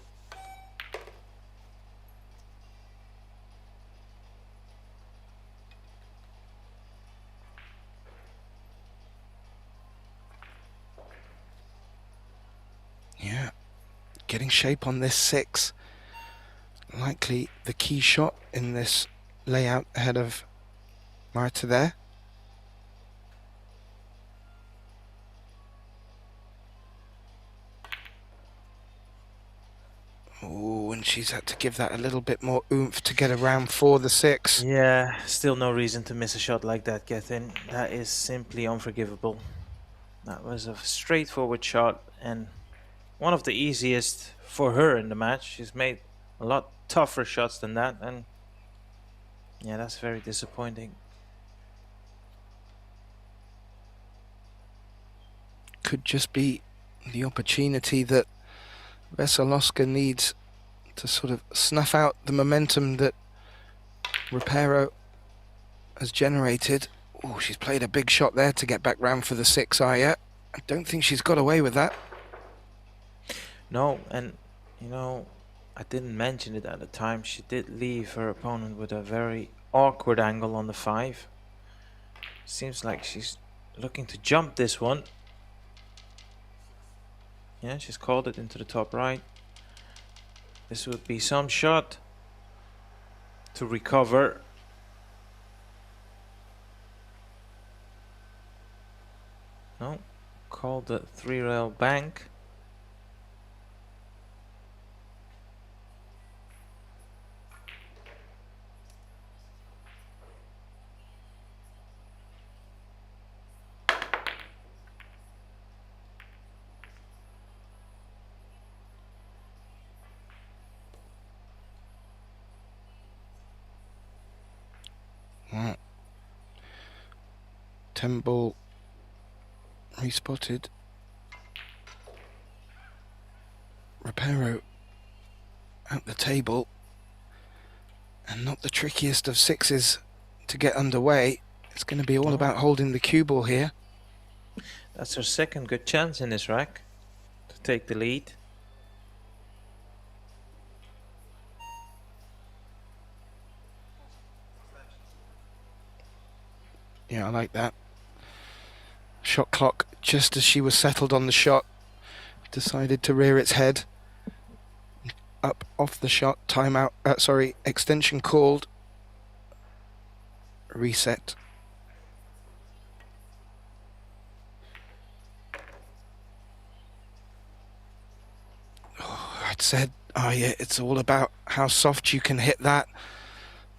Yeah, getting shape on this 6. Likely the key shot in this layout ahead of Marta there. Oh, and she's had to give that a little bit more oomph to get around for the 6. Yeah, still no reason to miss a shot like that, Gethin. That is simply unforgivable. That was a straightforward shot and one of the easiest for her in the match. She's made a lot tougher shots than that, and yeah, that's very disappointing. Could just be the opportunity that Wesołowska needs to sort of snuff out the momentum that Ropero has generated. Oh, she's played a big shot there to get back round for the 6, Aya. I don't think she's got away with that. No, and you know, I didn't mention it at the time. She did leave her opponent with a very awkward angle on the 5. Seems like she's looking to jump this one. Yeah, she's called it into the top right. This would be some shot to recover. No, called the 3-rail bank. Wow. 10 ball respotted. Ropero at the table, and not the trickiest of sixes to get underway. It's going to be all about holding the cue ball here. That's her second good chance in this rack to take the lead. Yeah, I like that. Shot clock, just as she was settled on the shot, decided to rear its head. Up off the shot, timeout, extension called. Reset. Oh, I'd said, oh yeah, it's all about how soft you can hit that.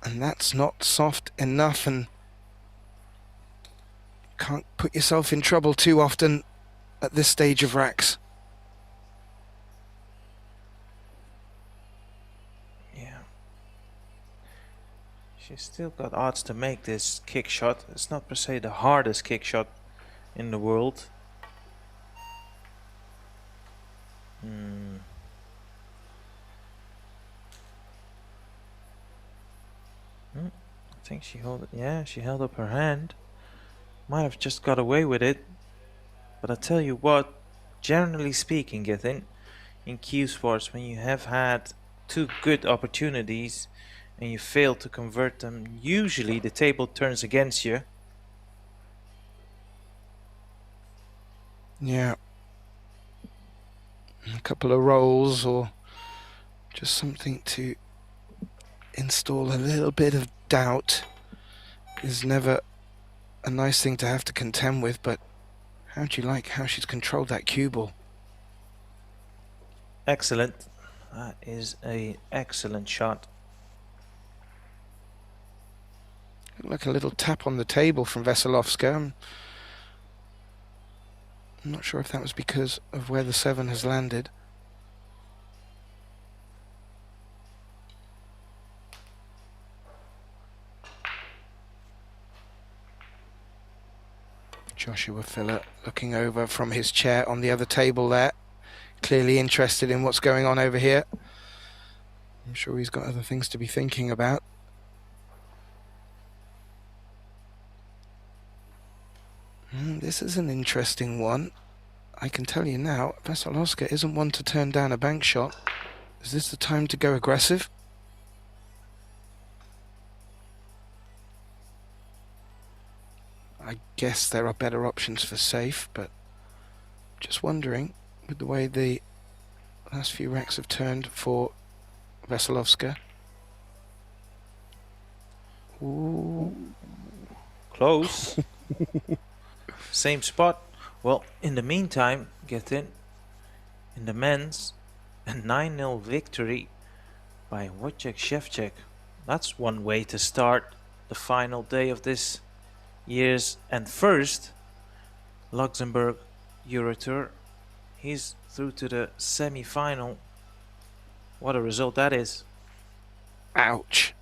And that's not soft enough, and can't put yourself in trouble too often at this stage of racks. Yeah. She's still got odds to make this kick shot. It's not per se the hardest kick shot in the world. I think she held it. Yeah, she held up her hand. Might have just got away with it. But I tell you what, generally speaking, Gethin, in cue sports, when you have had two good opportunities and you fail to convert them, usually the table turns against you. Yeah. A couple of rolls or just something to install a little bit of doubt is never a nice thing to have to contend with, but how do you like how she's controlled that cue ball? Excellent. That is an excellent shot. Like a little tap on the table from Wesołowska. I'm not sure if that was because of where the 7 has landed. Joshua Filler looking over from his chair on the other table there, clearly interested in what's going on over here. I'm sure he's got other things to be thinking about. This is an interesting one. I can tell you now, Wesołowska isn't one to turn down a bank shot. Is this the time to go aggressive? I guess there are better options for safe, but just wondering, with the way the last few racks have turned for Wesołowska. Ooh. Close. Same spot. Well, in the meantime, Gethin, in the men's, a 9-0 victory by Wojciech Szewczak. That's one way to start the final day of this year's and first Luxembourg EUROTOUR. He's through to the semi-final. What a result that is. Ouch.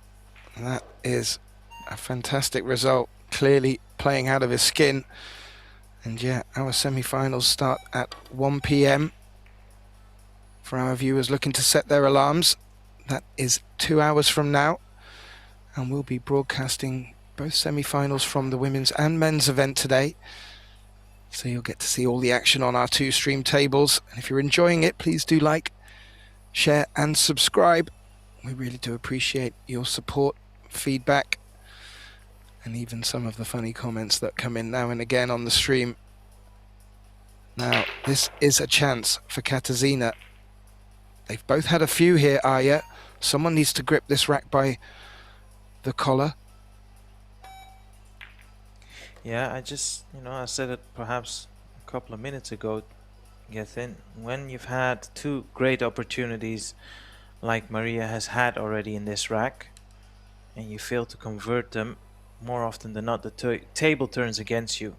That is a fantastic result. Clearly playing out of his skin. And yeah, our semi-finals start at 1 p.m. for our viewers looking to set their alarms. That is 2 hours from now. And we'll be broadcasting both semi-finals from the women's and men's event today. So you'll get to see all the action on our 2 stream tables. And if you're enjoying it, please do like, share and subscribe. We really do appreciate your support, feedback, and even some of the funny comments that come in now and again on the stream. Now, this is a chance for Katarzyna. They've both had a few here, Arya. Someone needs to grip this rack by the collar. Yeah, I said it perhaps a couple of minutes ago, Gethin. When you've had 2 great opportunities like Maria has had already in this rack, and you fail to convert them, more often than not, the table turns against you.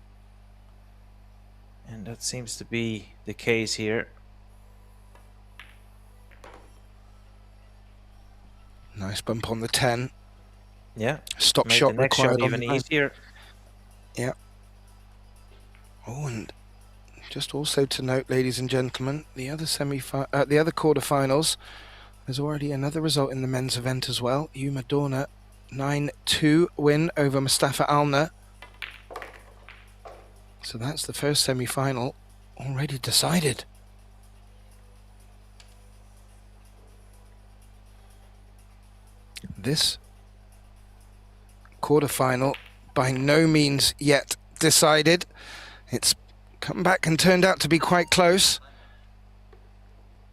And that seems to be the case here. Nice bump on the 10. Yeah. Stop Made shot the next shot required on even the line. easier. Yeah. Oh, and just also to note, ladies and gentlemen, the other quarterfinals, there's already another result in the men's event as well. Yuma Dorna 9-2 win over Mustafa Alner. So that's the first semi-final already decided. This quarterfinal by no means yet decided. It's come back and turned out to be quite close.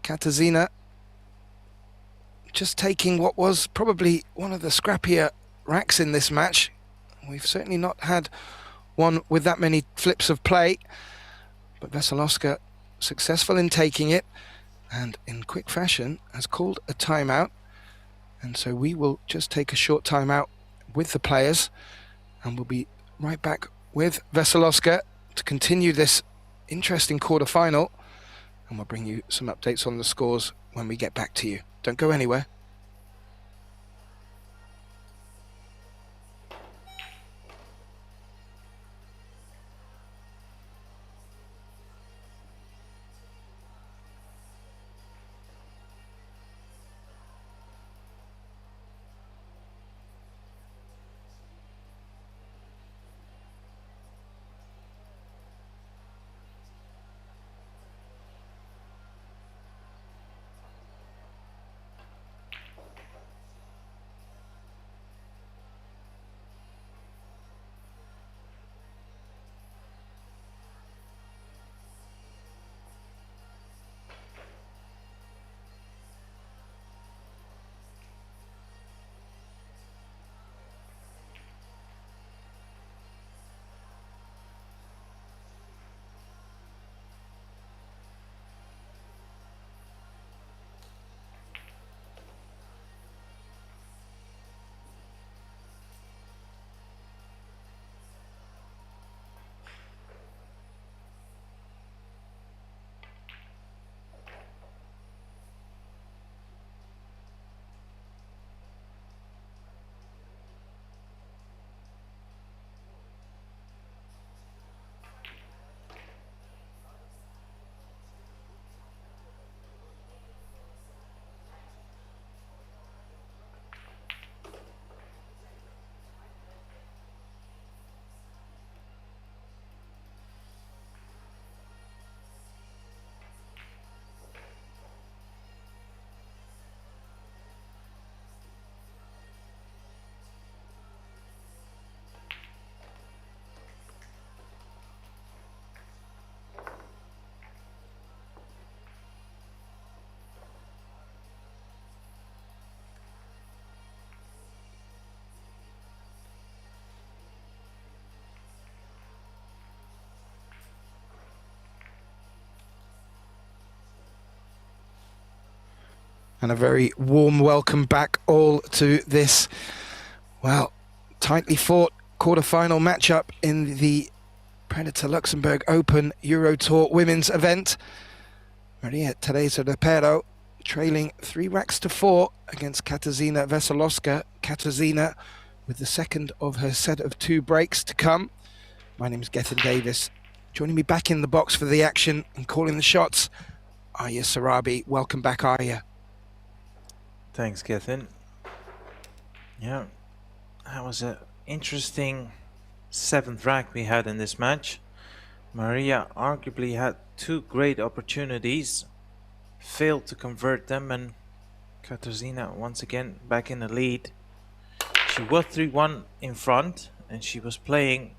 Katarzyna just taking what was probably one of the scrappier racks in this match. We've certainly not had one with that many flips of play, but Wesołowska successful in taking it and in quick fashion has called a timeout. And so we will just take a short timeout with the players and we'll be right back with Wesołowska to continue this interesting quarterfinal, and we'll bring you some updates on the scores when we get back to you. Don't go anywhere. And a very warm welcome back all to this, well, tightly fought quarterfinal matchup in the Predator Luxembourg Open EuroTour women's event. Maria Teresa Ropero trailing 3-4 against Katarzyna Wesołowska. Katarzyna with the second of her set of 2 breaks to come. My name is Gethin Davis. Joining me back in the box for the action and calling the shots, Arya Sarabi. Welcome back, Arya. Thanks, Gethin. Yeah, that was an interesting 7th rack we had in this match. Maria arguably had 2 great opportunities, failed to convert them, and Katarzyna once again back in the lead. She was 3-1 in front and she was playing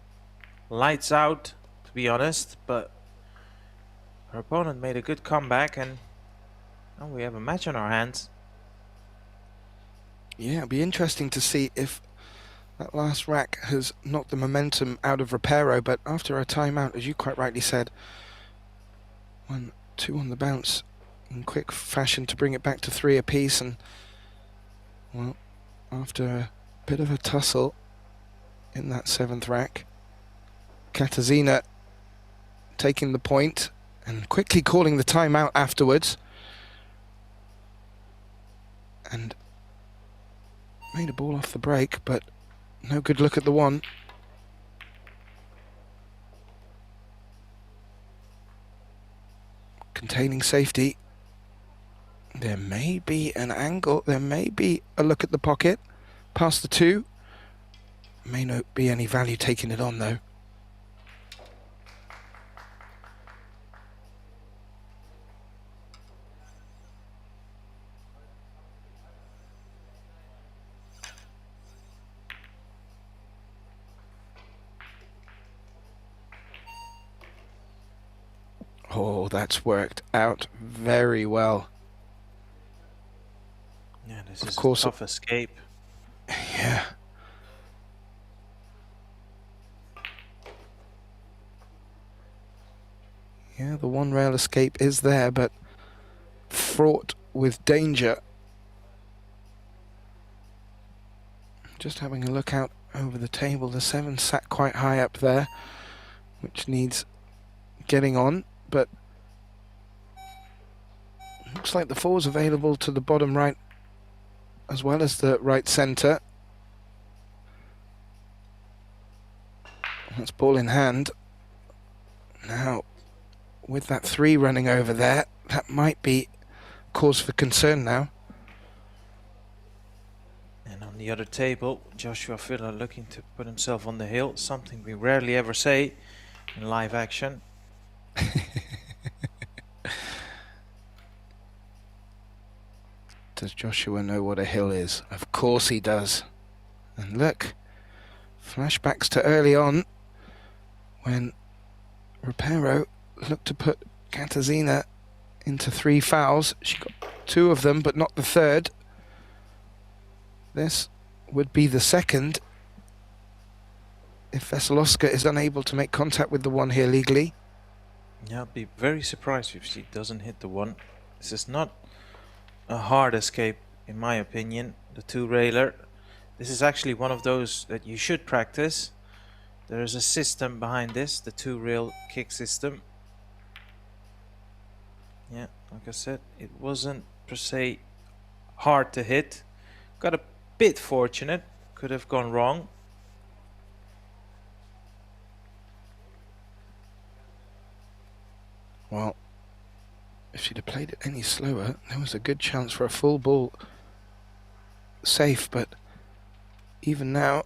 lights out, to be honest, but her opponent made a good comeback and now we have a match on our hands. Yeah, it'll be interesting to see if that last rack has knocked the momentum out of Ropero, but after a timeout, as you quite rightly said, 1-2 on the bounce in quick fashion to bring it back to 3 apiece, and well, after a bit of a tussle in that 7th rack, Katarzyna taking the point and quickly calling the timeout afterwards, and made a ball off the break, but No good look at the one. Containing safety. There may be an angle. There may be a look at the pocket. Past the 2. May not be any value taking it on though. Oh, that's worked out very well. Yeah, this Of is course, a tough escape. Yeah. Yeah, the one rail escape is there, but fraught with danger. Just having a look out over the table, the 7 sat quite high up there, which needs getting on, but looks like the 4's available to the bottom right as well as the right centre. That's ball in hand. Now, with that 3 running over there, that might be cause for concern now. And on the other table, Joshua Filler looking to put himself on the hill, something we rarely ever say in live action. Does Joshua know what a hill is? Of course he does. And look, flashbacks to early on when Ropero looked to put Katarzyna into 3 fouls. She got 2 of them, but not the 3rd. This would be the 2nd if Wesołowska is unable to make contact with the 1 here legally. Yeah, I'd be very surprised if she doesn't hit the 1. This is not a hard escape, in my opinion, the 2-railer. This is actually one of those that you should practice. There is a system behind this, the 2-rail kick system. Yeah, like I said, it wasn't per se hard to hit. Got a bit fortunate, could have gone wrong. Well, if she'd have played it any slower, there was a good chance for a full ball safe, but even now,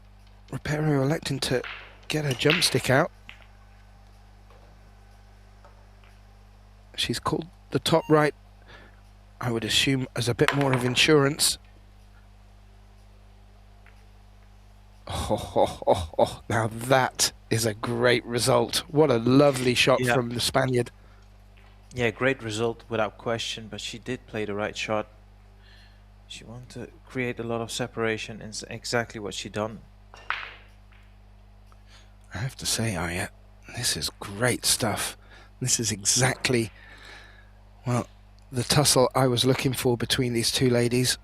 Ropero electing to get her jump stick out. She's called the top right, I would assume, as a bit more of insurance. Oh, now that is a great result. What a lovely shot from the Spaniard. Yeah, great result without question, but she did play the right shot. She wanted to create a lot of separation, and it's exactly what she done. I have to say, Arya, this is great stuff. This is exactly, well, the tussle I was looking for between these 2 ladies.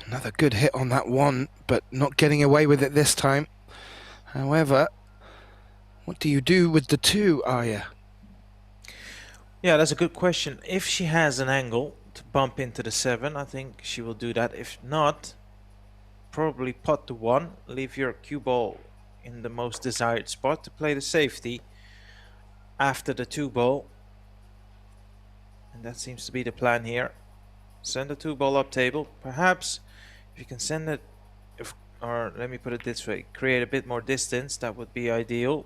Another good hit on that 1, but not getting away with it this time. However, what do you do with the 2, Arya? Yeah, that's a good question. If she has an angle to bump into the 7, I think she will do that. If not, probably pot the 1, leave your cue ball in the most desired spot to play the safety after the 2 ball. And that seems to be the plan here. Send the 2 ball up table. Perhaps if you can send it, or let me put it this way, create a bit more distance, that would be ideal.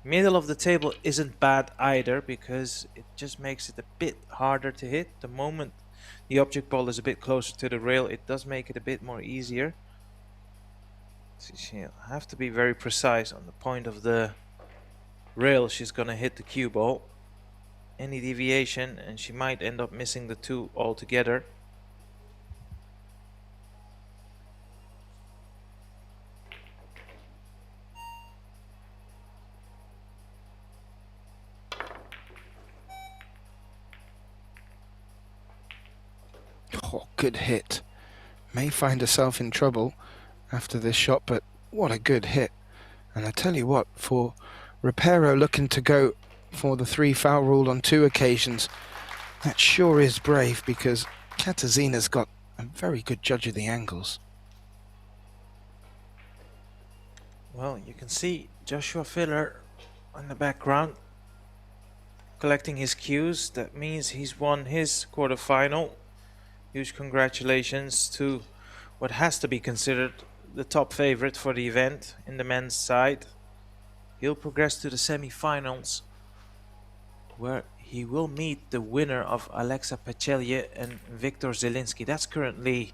Middle of the table isn't bad either, because it just makes it a bit harder to hit. The moment the object ball is a bit closer to the rail, it does make it a bit more easier. So she'll have to be very precise on the point of the rail she's gonna hit the cue ball. Any deviation and she might end up missing the 2 altogether. Oh, good hit. May find herself in trouble after this shot, but what a good hit. And I tell you what, for Ropero looking to go for the 3 foul rule on 2 occasions, that sure is brave, because Katarzyna's got a very good judge of the angles. Well, you can see Joshua Filler in the background collecting his cues. That means he's won his quarterfinal. Huge congratulations to what has to be considered the top favorite for the event in the men's side. He'll progress to the semi-finals, where he will meet the winner of Alexa Pechelje and Viktor Zielinski. That's currently,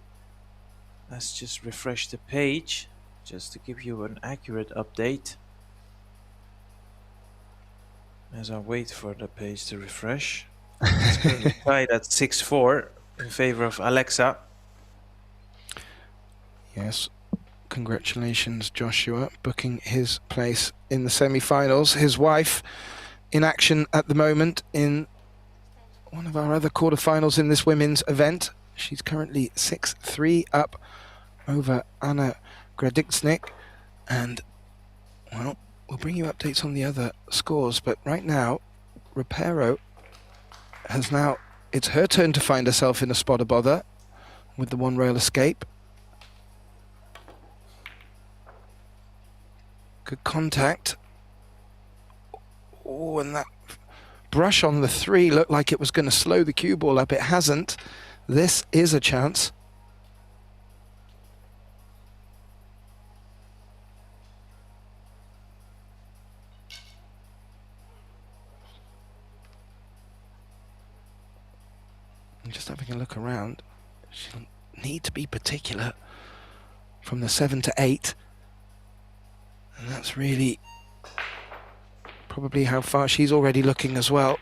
let's just refresh the page just to give you an accurate update as I wait for the page to refresh. It's currently tied at 6-4 in favor of Alexa. Yes, congratulations, Joshua, booking his place in the semi-finals. His wife in action at the moment in one of our other quarterfinals in this women's event. She's currently 6-3 up over Anna Gradixnik, and well, we'll bring you updates on the other scores, but right now Ropero has now, it's her turn to find herself in a spot of bother with the one rail escape. Good contact. Oh, and that brush on the 3 looked like it was going to slow the cue ball up. It hasn't. This is a chance. I'm just having a look around. She'll need to be particular from the 7 to 8. And that's really probably how far she's already looking as well.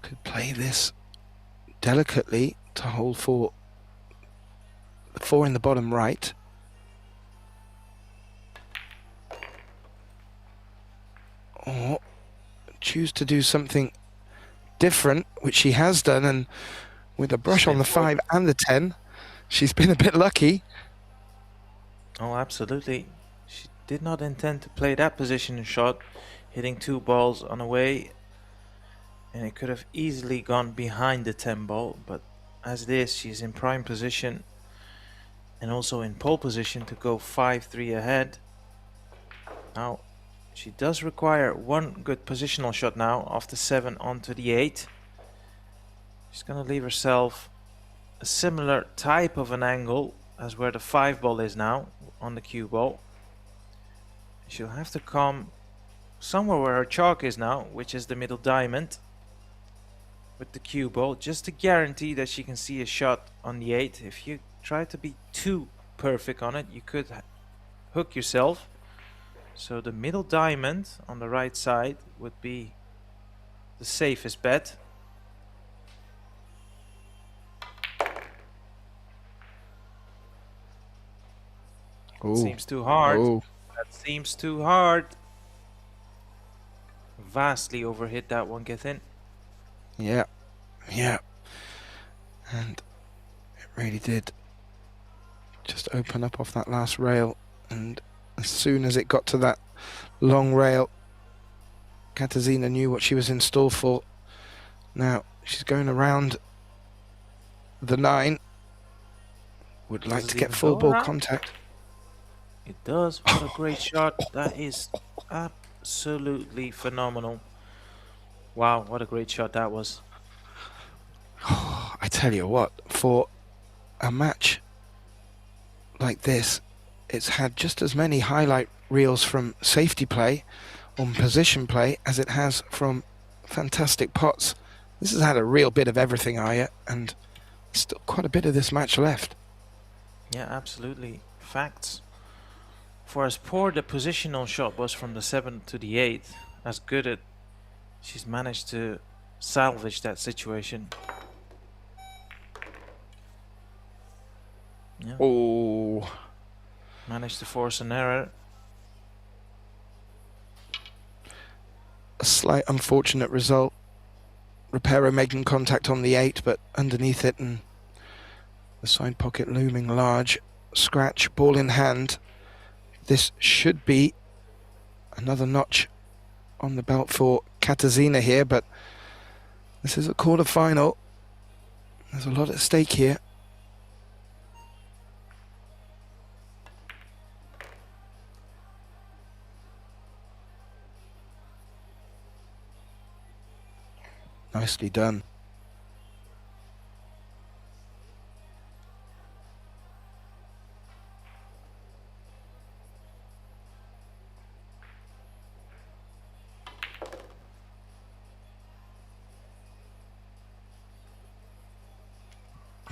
Could play this delicately to hold for the 4 in the bottom right. Or choose to do something different, which she has done, and with a brush on the 5 and the 10, she's been a bit lucky. Oh, absolutely. She did not intend to play that position shot, hitting 2 balls on the way, and it could have easily gone behind the 10 ball, but as it is, she's in prime position and also in pole position to go 5-3 ahead. Now, she does require one good positional shot now off the 7 onto the 8. She's gonna leave herself a similar type of an angle as where the 5 ball is now on the cue ball. She'll have to come somewhere where her chalk is now, which is the middle diamond, with the cue ball, just to guarantee that she can see a shot on the 8. If you try to be too perfect on it, you could hook yourself. So the middle diamond on the right side would be the safest bet. Ooh. Seems too hard. Ooh. That seems too hard. Vastly overhit that one, Gethin. Yeah, yeah, and it really did just open up off that last rail, and as soon as it got to that long rail, Katarzyna knew what she was in store for. Now she's going around the 9, would like to get full ball contact. It does. What a great shot. That is absolutely phenomenal. Wow, what a great shot that was. I tell you what, for a match like this, it's had just as many highlight reels from safety play on position play as it has from fantastic pots. This has had a real bit of everything, Aya, and still quite a bit of this match left. Yeah, absolutely. Facts. For as poor the positional shot was from the 7 to the 8, as good it she's managed to salvage that situation. Yeah. Oh, Managed to force an error. a slight unfortunate result Ropero making contact on the 8, but underneath it and the side pocket looming large. Scratch, ball in hand. This should be another notch on the belt for Katarzyna here, but this is a quarter-final. There's a lot at stake here. Nicely done.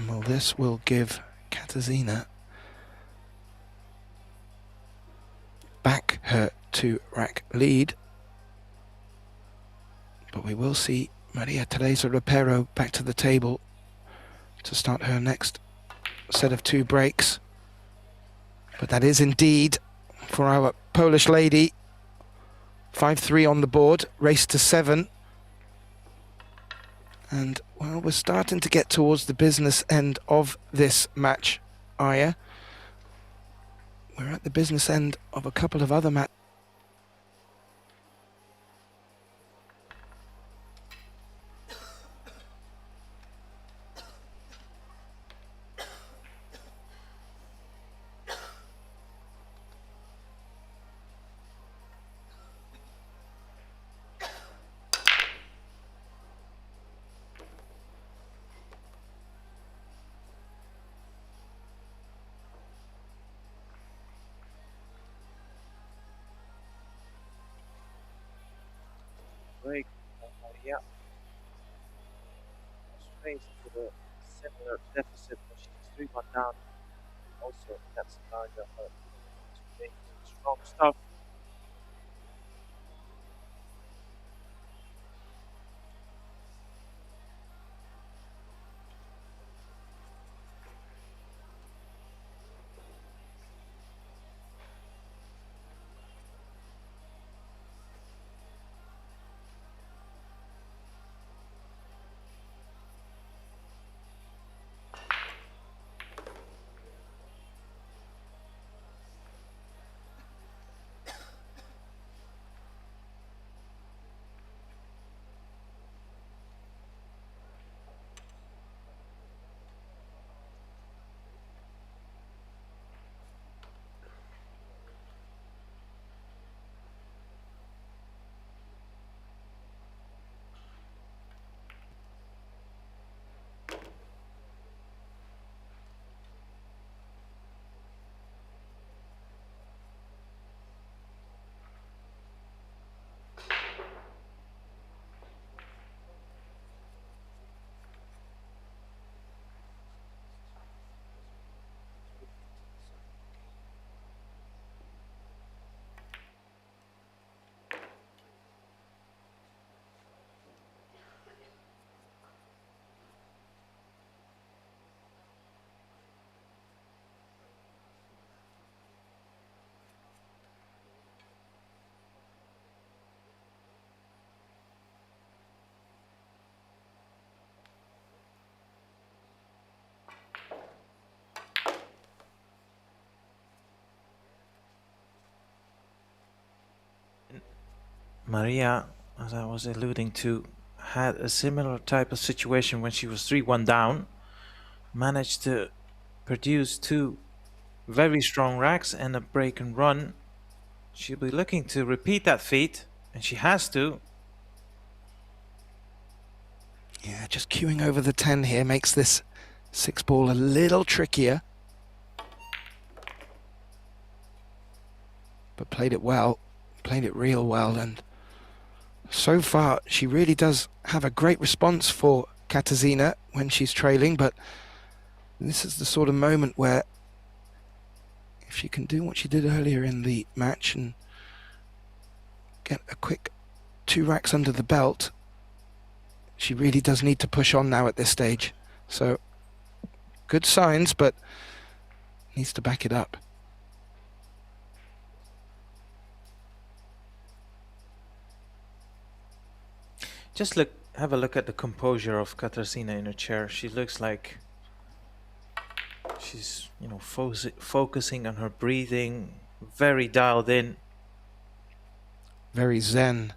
Well, this will give Katarzyna back her 2-rack lead. But we will see Maria Teresa Ropero back to the table to start her next set of 2 breaks. But that is indeed for our Polish lady. 5-3 on the board, race to 7. And, well, we're starting to get towards the business end of this match, Aya. We're at the business end of a couple of other matches. Break, yeah. Faced with a similar deficit when she's 3-1 down. Also, that's kind of strong stuff. Maria, as I was alluding to, had a similar type of situation when she was 3-1 down, managed to produce 2 very strong racks and a break and run. She'll be looking to repeat that feat, and she has to. Yeah, just queuing over the 10 here makes this 6-ball a little trickier. But played it well, played it real well, and so far she really does have a great response for Katarzyna when she's trailing, but this is the sort of moment where if she can do what she did earlier in the match and get a quick 2 racks under the belt, she really does need to push on now at this stage. So good signs, but needs to back it up. Just have a look at the composure of Katarzyna in her chair. She looks like she's, you know, focusing on her breathing, very dialed in. Very zen.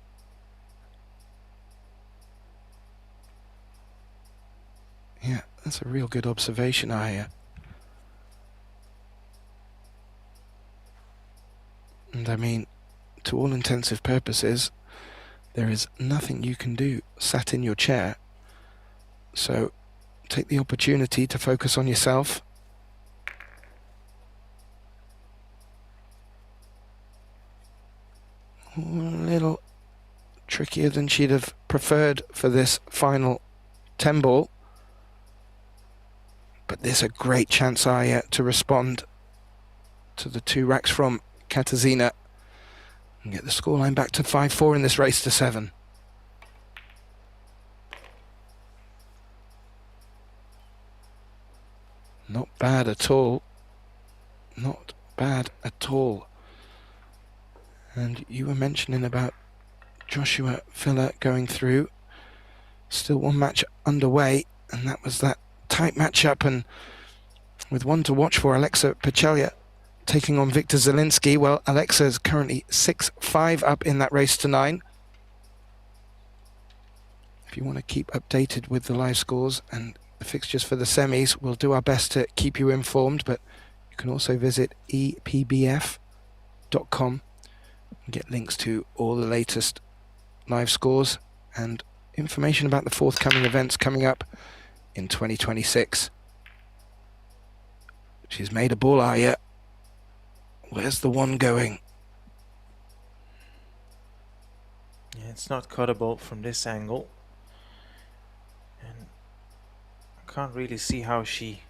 Yeah, that's a real good observation, Aya. And I mean, to all intensive purposes, there is nothing you can do sat in your chair. So take the opportunity to focus on yourself. A little trickier than she'd have preferred for this final 10 ball. But there's a great chance, Aya, to respond to the 2 racks from Katarzyna and get the scoreline back to 5-4 in this race to 7. Not bad at all. Not bad at all. And you were mentioning about Joshua Filler going through. Still one match underway, and that was that tight matchup, and with one to watch for, Alexa Pichelia taking on Victor Zielinski. Well, Alexa is currently 6-5 up in that race to 9. If you want to keep updated with the live scores and the fixtures for the semis, we'll do our best to keep you informed, but you can also visit EPBF.com and get links to all the latest live scores and information about the forthcoming events coming up in 2026. She's made a ball, Aya. Where's the 1 going? Yeah, it's not cuttable from this angle. And I can't really see how she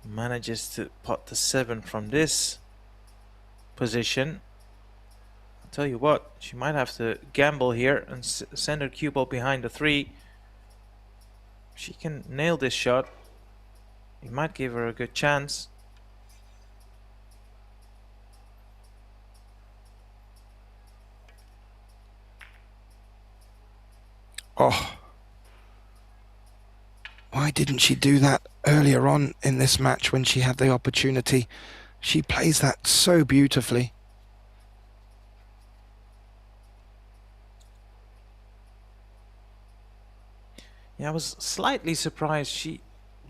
manages to pot the 7 from this position. I'll tell you what, she might have to gamble here and send her cue ball behind the 3. She can nail this shot. It might give her a good chance. Oh. Why didn't she do that earlier on in this match when she had the opportunity? She plays that so beautifully. Yeah, I was slightly surprised she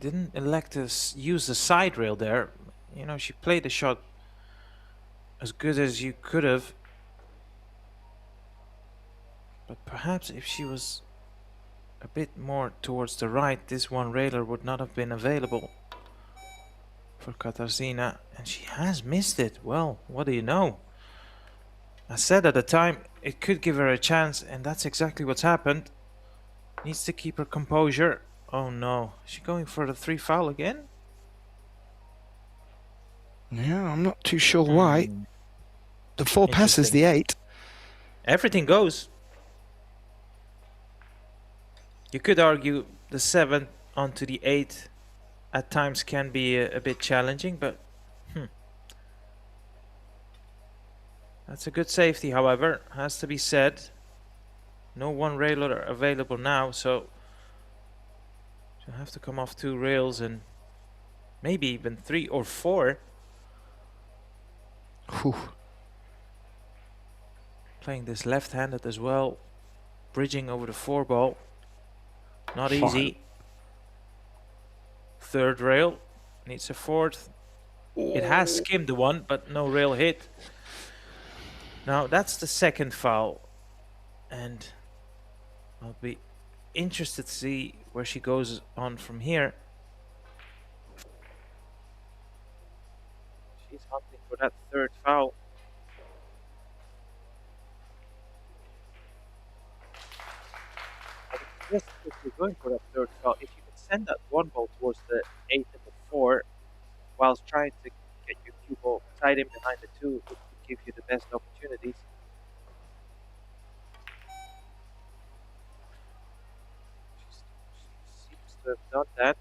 didn't elect to use the side rail there. You know, she played the shot as good as you could have. But perhaps if she was a bit more towards the right, this one railer would not have been available for Katarzyna. And she has missed it. Well, what do you know? I said at the time it could give her a chance, and that's exactly what's happened. Needs to keep her composure. Oh no, is she going for the 3 foul again? Yeah, I'm not too sure why. The 4 passes the 8. Everything goes. You could argue the 7 onto the 8 at times can be a bit challenging, but that's a good safety, however, has to be said. No 1 railer available now, so she'll have to come off 2 rails and maybe even 3 or 4. Whew. Playing this left-handed as well, bridging over the 4 ball. Not easy. 3rd rail, needs a 4th. It has skimmed the 1, but no rail hit. Now that's the 2nd foul, and I'll be interested to see where she goes on from here. She's hunting for that 3rd foul. Just if you're going for that 3rd foul, if you can send that 1 ball towards the 8 and the 4, whilst trying to get your cue ball tied in behind the 2, it would give you the best opportunities. She seems to have done that.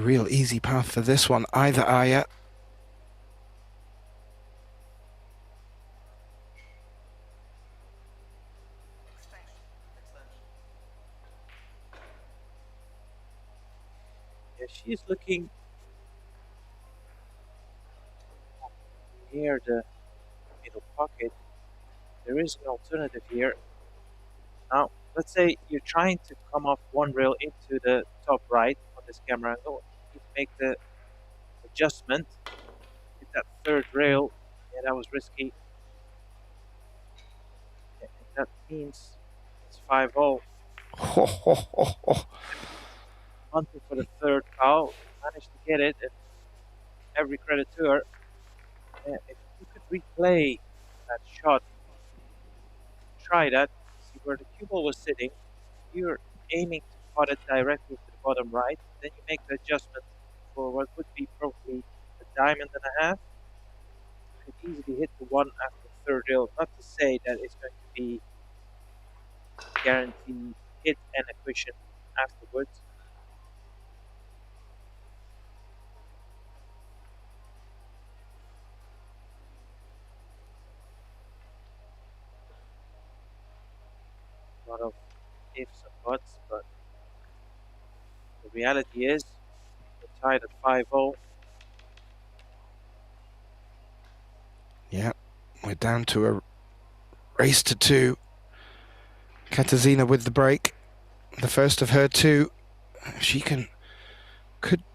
real easy path for this one either, Aya. Yeah, she's looking near the middle pocket. There is an alternative here. Now, let's say you're trying to come off one rail into the top right on this camera angle. You make the adjustment. Hit that third rail. Yeah, that was risky. Yeah, and that means it's 5-0. Hunting for the third foul. Managed to get it. And every credit to her. Yeah, if you could replay that shot, try that. See where the cue ball was sitting. You're aiming to pot it directly to the bottom right. Then you make the adjustment for what would be probably a diamond and a half. You could easily hit the one after the third rail. Not to say that it's going to be guaranteed hit and a cushion afterwards. A lot of ifs and buts, but the reality is we're tied at 5-0. Yeah, we're down to a race to 2. Katarzyna with the break. The first of her 2. She could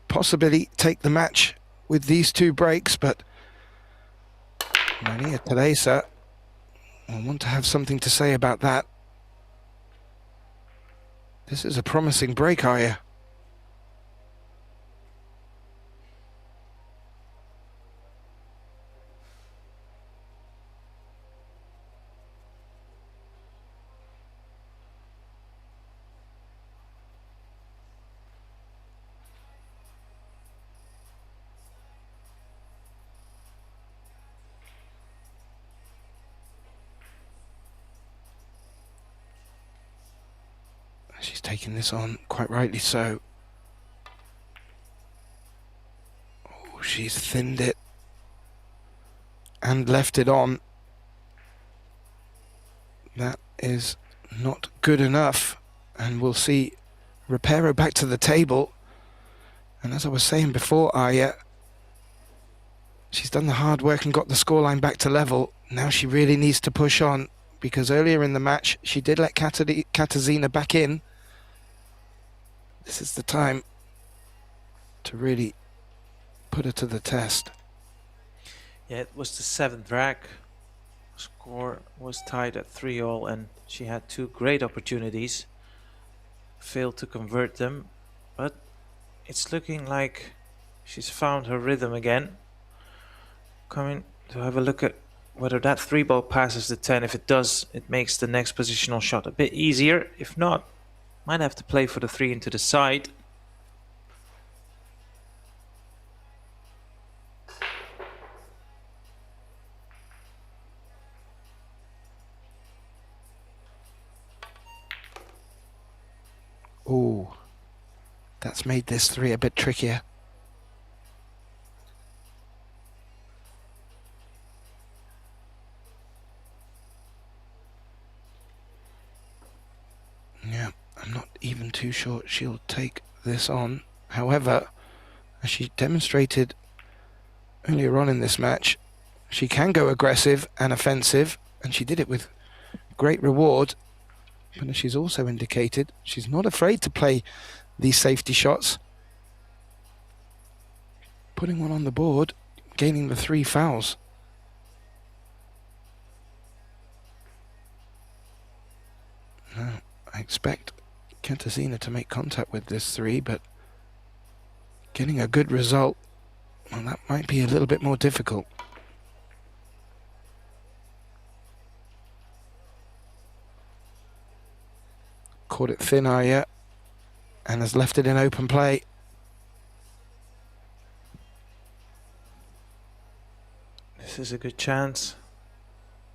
possibly take the match with these 2 breaks, but Maria Teresa will want to have something to say about that. This is a promising break, Aya. She's taking this on, quite rightly so. Oh, she's thinned it and left it on. That is not good enough. And we'll see Ropero back to the table. And as I was saying before, Aya, she's done the hard work and got the scoreline back to level. Now she really needs to push on, because earlier in the match, she did let Katarzyna back in. This is the time to really put her to the test. Yeah, it was the 7th rack. Score was tied at 3-all, and she had 2 great opportunities. Failed to convert them, but it's looking like she's found her rhythm again. Coming to have a look at whether that 3-ball passes the 10. If it does, it makes the next positional shot a bit easier. If not, might have to play for the 3 into the side. Oh, that's made this 3 a bit trickier. Yeah, I'm not even too sure she'll take this on. However, as she demonstrated earlier on in this match, she can go aggressive and offensive, and she did it with great reward. But as she's also indicated, she's not afraid to play these safety shots. Putting one on the board, gaining the 3 fouls. Now, I expect Katarzyna to make contact with this 3, but getting a good result, well, that might be a little bit more difficult. Caught it thin, Aya, and has left it in open play. This is a good chance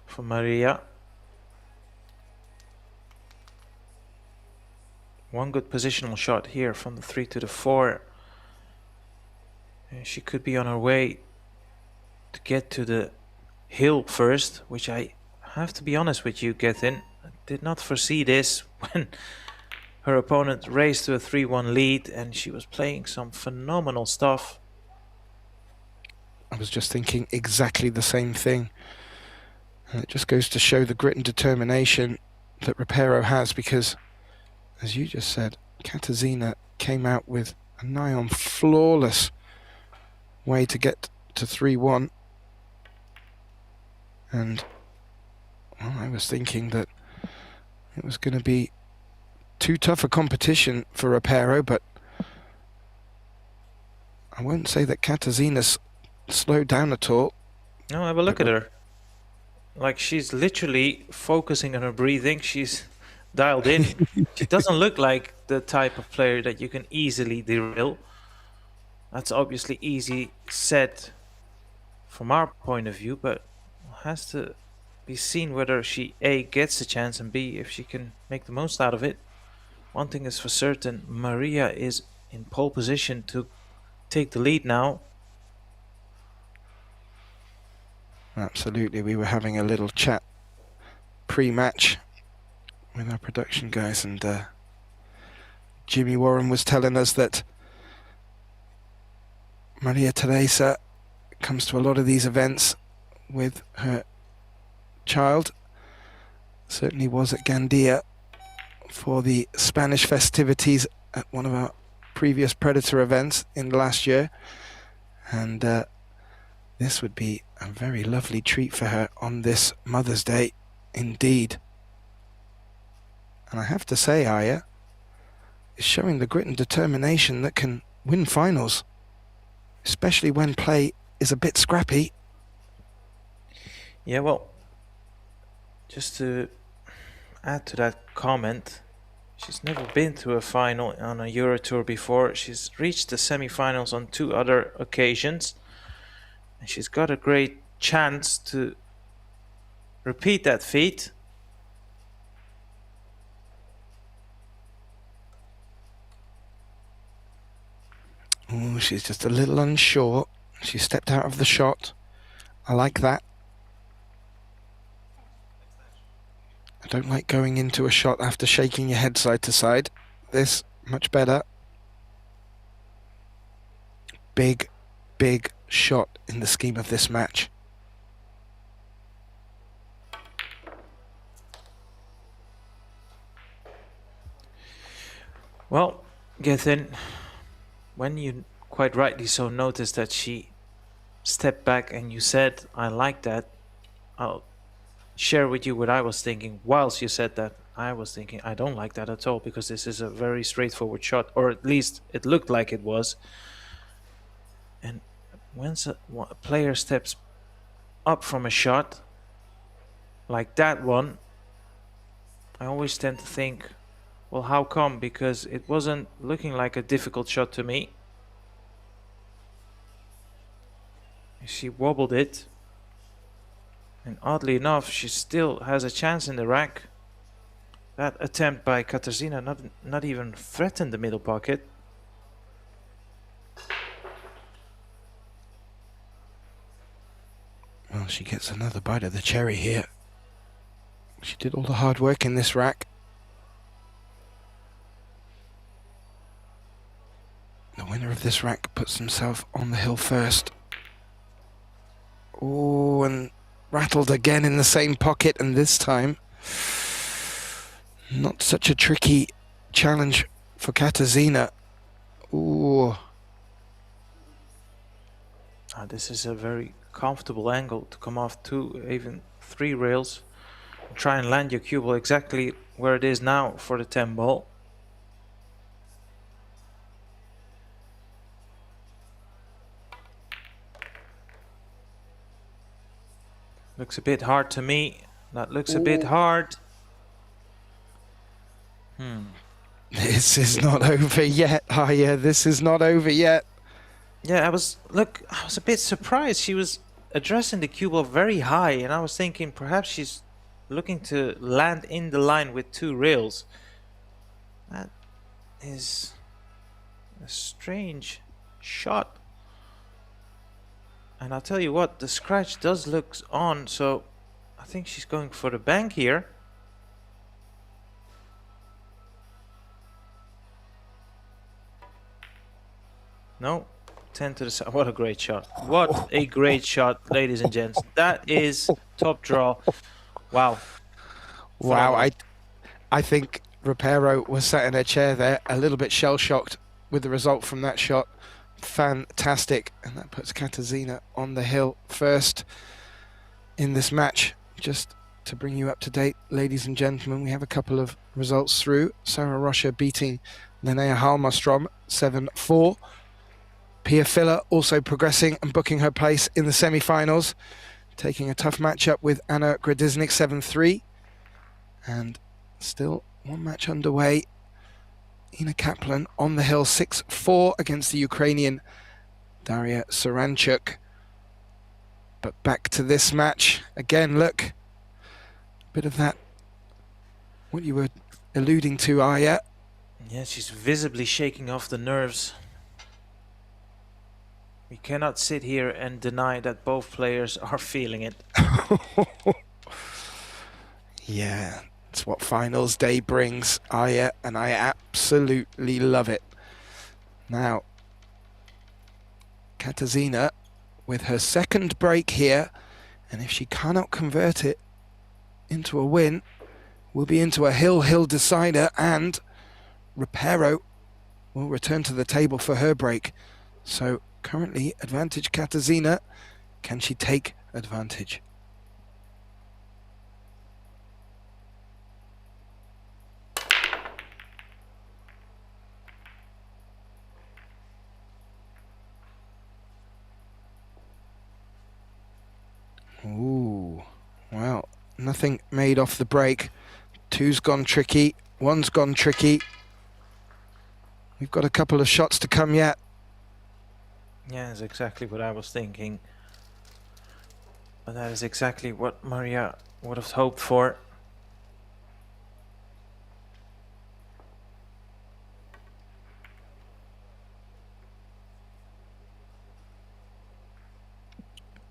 for Maria. One good positional shot here from the 3 to the 4. She could be on her way to get to the hill first, which I have to be honest with you, Gethin. I did not foresee this when her opponent raced to a 3-1 lead and she was playing some phenomenal stuff. I was just thinking exactly the same thing. And it just goes to show the grit and determination that Ropero has, because, as you just said, Katarzyna came out with a nigh on flawless way to get to 3-1. And, well, I was thinking that it was going to be too tough a competition for Ropero, but I won't say that Katarzyna's slowed down at all. No, have a look at her. Like, she's literally focusing on her breathing. She's dialed in. She doesn't look like the type of player that you can easily derail. That's obviously easy said from our point of view, but has to be seen whether she A, gets a chance, and B, if she can make the most out of it. One thing is for certain, Maria is in pole position to take the lead now. Absolutely. We were having a little chat pre-match with our production guys, and Jimmy Warren was telling us that Maria Teresa comes to a lot of these events with her child. Certainly was at Gandia for the Spanish festivities at one of our previous Predator events in last year, and this would be a very lovely treat for her on this Mother's Day indeed. And I have to say, Aya is showing the grit and determination that can win finals, especially when play is a bit scrappy. Yeah, well, just to add to that comment, she's never been to a final on a EuroTour before. She's reached the semi-finals on 2 other occasions, and she's got a great chance to repeat that feat. Oh, she's just a little unsure. She stepped out of the shot. I like that. I don't like going into a shot after shaking your head side to side. This, much better. Big, big shot in the scheme of this match. Well, Gethin, when you quite rightly so noticed that she stepped back and you said, I like that, I'll share with you what I was thinking. Whilst you said that, I was thinking, I don't like that at all, because this is a very straightforward shot, or at least it looked like it was. And once a player steps up from a shot like that one, I always tend to think, well, how come? Because it wasn't looking like a difficult shot to me. She wobbled it, and oddly enough, she still has a chance in the rack. That attempt by Katarzyna not even threatened the middle pocket. Well, she gets another bite of the cherry here. She did all the hard work in this rack. The winner of this rack puts himself on the hill first. Oh, and rattled again in the same pocket, and this time not such a tricky challenge for Katarzyna. Ooh. This is a very comfortable angle to come off 2, even 3 rails. Try and land your cue ball exactly where it is now for the 10 ball. Looks a bit hard to me. That looks a bit hard. This is not over yet. Oh yeah, this is not over yet. Yeah, I was a bit surprised. She was addressing the cue ball very high, and I was thinking perhaps she's looking to land in the line with 2 rails. That is a strange shot. And I'll tell you what, the scratch does look on, so I think she's going for the bank here. No, 10 to the side. What a great shot. What a great shot, ladies and gents. That is top draw. Wow. Wow, Phenomenal. I think Ropero was sat in her chair there, a little bit shell-shocked with the result from that shot. Fantastic. And that puts Katarzyna on the hill first in this match. Just to bring you up to date, ladies and gentlemen, we have a couple of results through. Sarah Rocha beating Linnea Halmarstrom 7-4. Pia Filler also progressing and booking her place in the semi-finals, taking a tough matchup with Anna Gradiznik 7-3. And still one match underway. Ina Kaplan on the hill 6-4 against the Ukrainian Daria Saranchuk. But back to this match. Again, look, a bit of that, what you were alluding to, Aya. Yeah, she's visibly shaking off the nerves. We cannot sit here and deny that both players are feeling it. Yeah, it's what finals day brings, Aya, and I absolutely love it. Now, Katarzyna with her second break here, and if she cannot convert it into a win, we'll be into a hill decider, and Ropero will return to the table for her break. So currently advantage Katarzyna. Can she take advantage? Ooh, well, nothing made off the break. Two's gone tricky, one's gone tricky. We've got a couple of shots to come yet. Yeah, that's exactly what I was thinking. But that is exactly what Maria would have hoped for.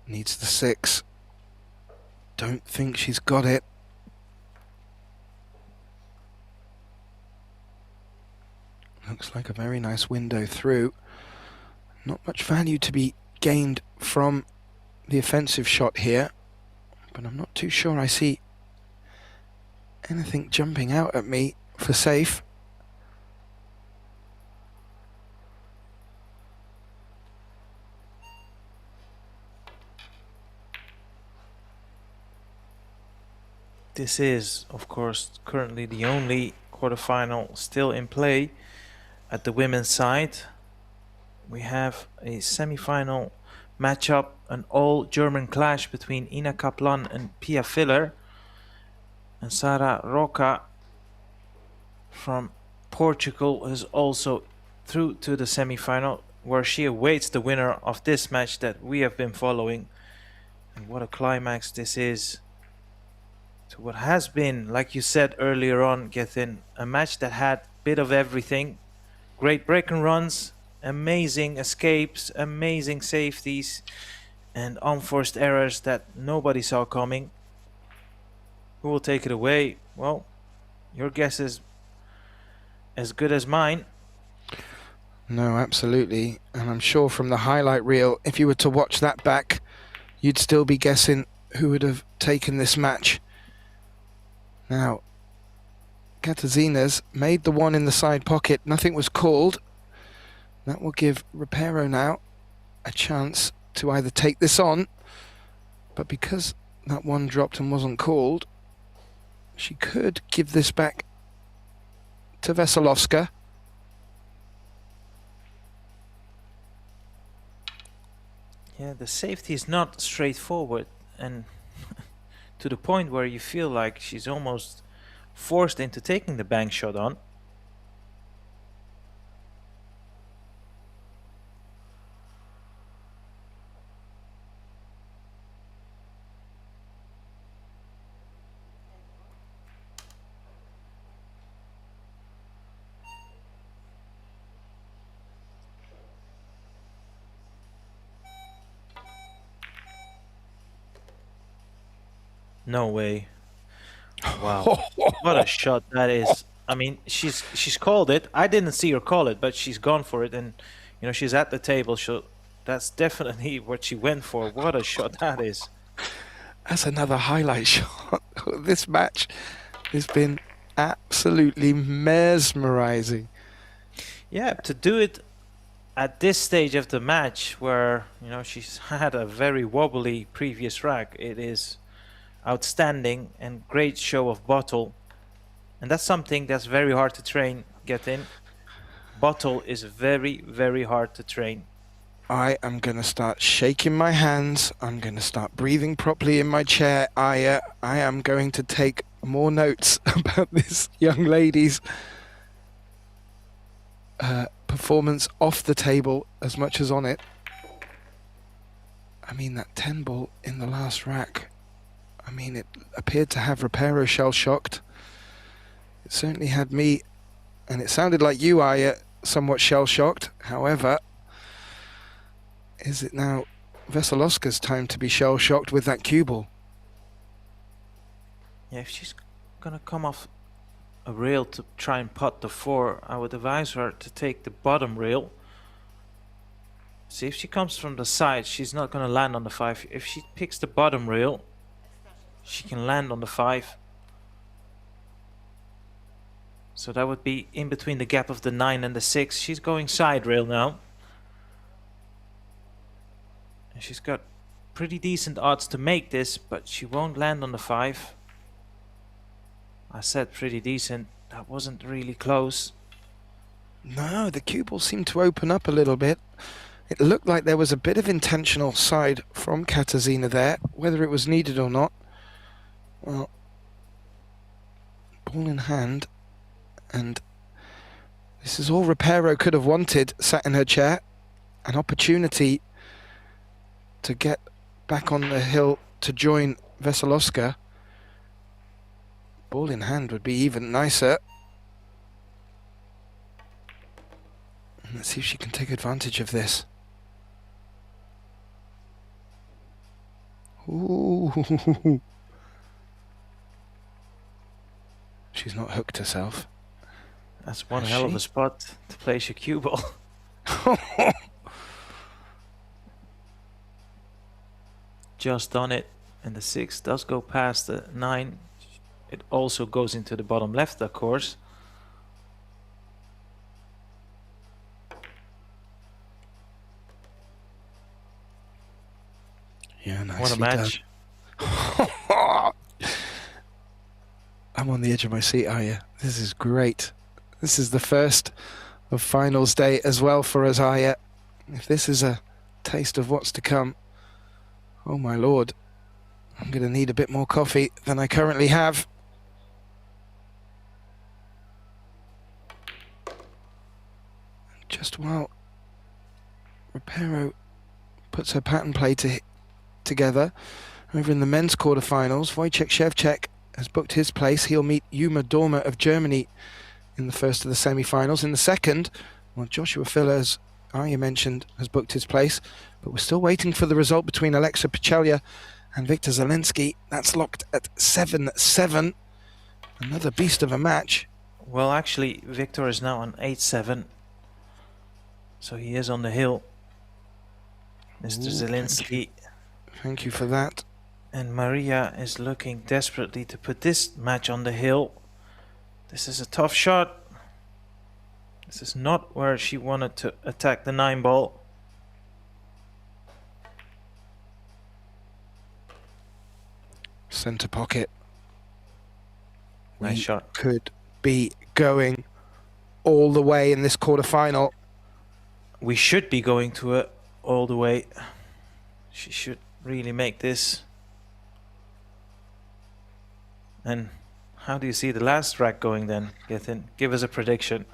Needs the 6. Don't think she's got it. Looks like a very nice window through. Not much value to be gained from the offensive shot here, but I'm not too sure I see anything jumping out at me for safe. This is, of course, currently the only quarterfinal still in play at the women's side. We have a semi-final matchup, an all-German clash between Ina Kaplan and Pia Filler. And Sara Roca from Portugal is also through to the semi-final, where she awaits the winner of this match that we have been following. And what a climax this is to what has been, like you said earlier on, Gethin, a match that had a bit of everything. Great break and runs, amazing escapes, amazing safeties, and unforced errors that nobody saw coming. Who will take it away? Well, your guess is as good as mine. No, absolutely. And I'm sure from the highlight reel, if you were to watch that back, you'd still be guessing who would have taken this match. Now, Katarzyna's made the one in the side pocket. Nothing was called. That will give Ropero now a chance to either take this on, but because that one dropped and wasn't called, she could give this back to Wesołowska. Yeah, the safety is not straightforward, and to the point where you feel like she's almost forced into taking the bank shot on. No way. Wow. What a shot that is. I mean, she's called it. I didn't see her call it, but she's gone for it, and you know she's at the table. So that's definitely what she went for. What a shot that is. That's another highlight shot. This match has been absolutely mesmerizing. Yeah, to do it at this stage of the match, where you know she's had a very wobbly previous rack, it is outstanding and great show of bottle. And that's something that's very hard to train, get in. Bottle is very, very hard to train. I am going to start shaking my hands. I'm going to start breathing properly in my chair. I am going to take more notes about this young lady's performance off the table as much as on it. I mean, that 10 ball in the last rack, I mean, it appeared to have Ropero shell-shocked. It certainly had me, and it sounded like you, Aya, somewhat shell-shocked. However, is it now Wesołowska's time to be shell-shocked with that cue ball? Yeah, if she's gonna come off a rail to try and putt the 4, I would advise her to take the bottom rail. See, if she comes from the side, she's not gonna land on the 5. If she picks the bottom rail, she can land on the 5. So that would be in between the gap of the 9 and the 6. She's going side rail now. And she's got pretty decent odds to make this, but she won't land on the 5. I said pretty decent. That wasn't really close. No, the cue ball seemed to open up a little bit. It looked like there was a bit of intentional side from Katarzyna there, whether it was needed or not. Well, ball in hand, and this is all Ropero could have wanted, sat in her chair. An opportunity to get back on the hill to join Wesołowska. Ball in hand would be even nicer. Let's see if she can take advantage of this. Ooh. She's not hooked herself. That's one hell of a spot to place your cue ball. Just on it, and the 6 does go past the 9. It also goes into the bottom left, of course. Yeah, nicely What a match. I'm on the edge of my seat, Aya. This is great. This is the first of finals day as well for us, Aya. If this is a taste of what's to come, oh my lord, I'm going to need a bit more coffee than I currently have. Just while Ropero puts her pattern play together, over in the men's quarterfinals, Wojciech Szewczak has booked his place. He'll meet Yuma Dormer of Germany in the first of the semi-finals. In the second, well, Joshua Filler, as Arya mentioned, has booked his place, but we're still waiting for the result between Alexa Pichelia and Victor Zelensky. That's locked at 7-7. Another beast of a match. Well, actually, Victor is now on 8-7. So he is on the hill. Mr. Zelensky. Thank you for that. And Maria is looking desperately to put this match on the hill. This is a tough shot. This is not where she wanted to attack the 9 ball. Center pocket. Nice shot. Could be going all the way in this quarterfinal. We should be going to it all the way. She should really make this. And how do you see the last rack going then, Gethin? Give us a prediction.